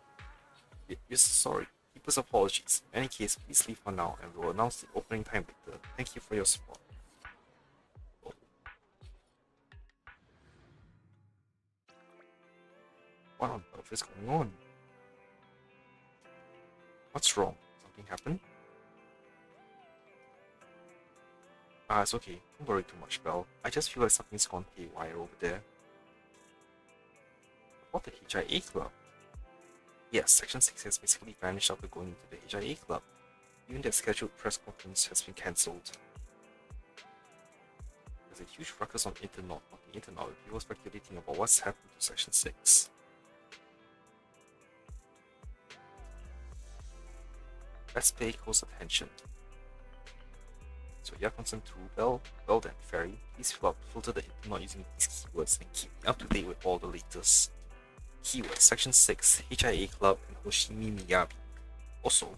We're sorry. Deepest apologies. In any case, please leave for now and we'll announce the opening time later. Thank you for your support. Oh. What on earth is going on? What's wrong? Something happened? It's okay. Don't worry too much, Belle. I just feel like something's gone haywire over there. What the HIA Club? Yes, Section 6 has basically vanished after going into the HIA Club. Even their scheduled press conference has been cancelled. There's a huge ruckus on the internet with people speculating about what's happened to Section 6. Let's pay close attention. So you're concerned too, Belle? Well then, Fairy, please filter the internet using these keywords and keep me up to date with all the latest. Keywords: Section 6, HIA Club, and Hoshimi Miyabi. Also,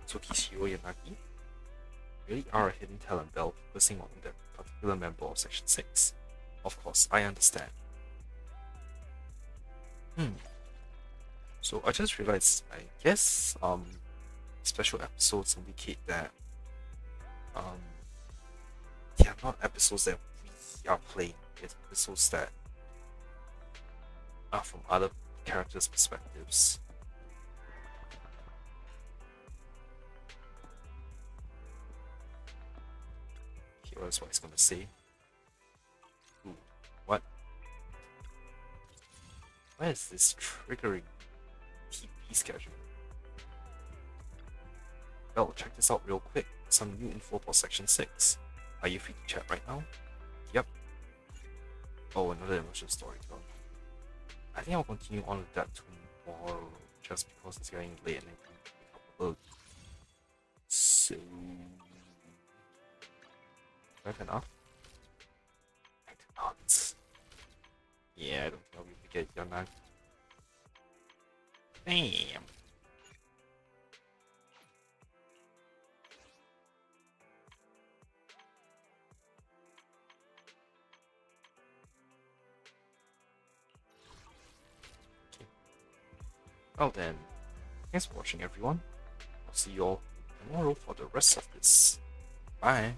Tsukishiro Yanagi. Really are a hidden talent, Belle, focusing on that particular member of Section 6. Of course, I understand. So I just realized, I guess, special episodes indicate that, they are not episodes that we are playing, it's episodes that are from other characters' perspectives. Here's what it's gonna say. Ooh, what? Why is this triggering TP schedule? Well, check this out real quick. Some new info for Section 6. Are you free to chat right now? Yep. Oh, another emotional story to tell. I think I'll continue on with that tomorrow, just because it's getting late and I can pick up early. So... Do I have enough? I do not. Yeah, I don't think I'll be able to get it done now. Damn. Well then, thanks for watching everyone. I'll see you all tomorrow for the rest of this. Bye.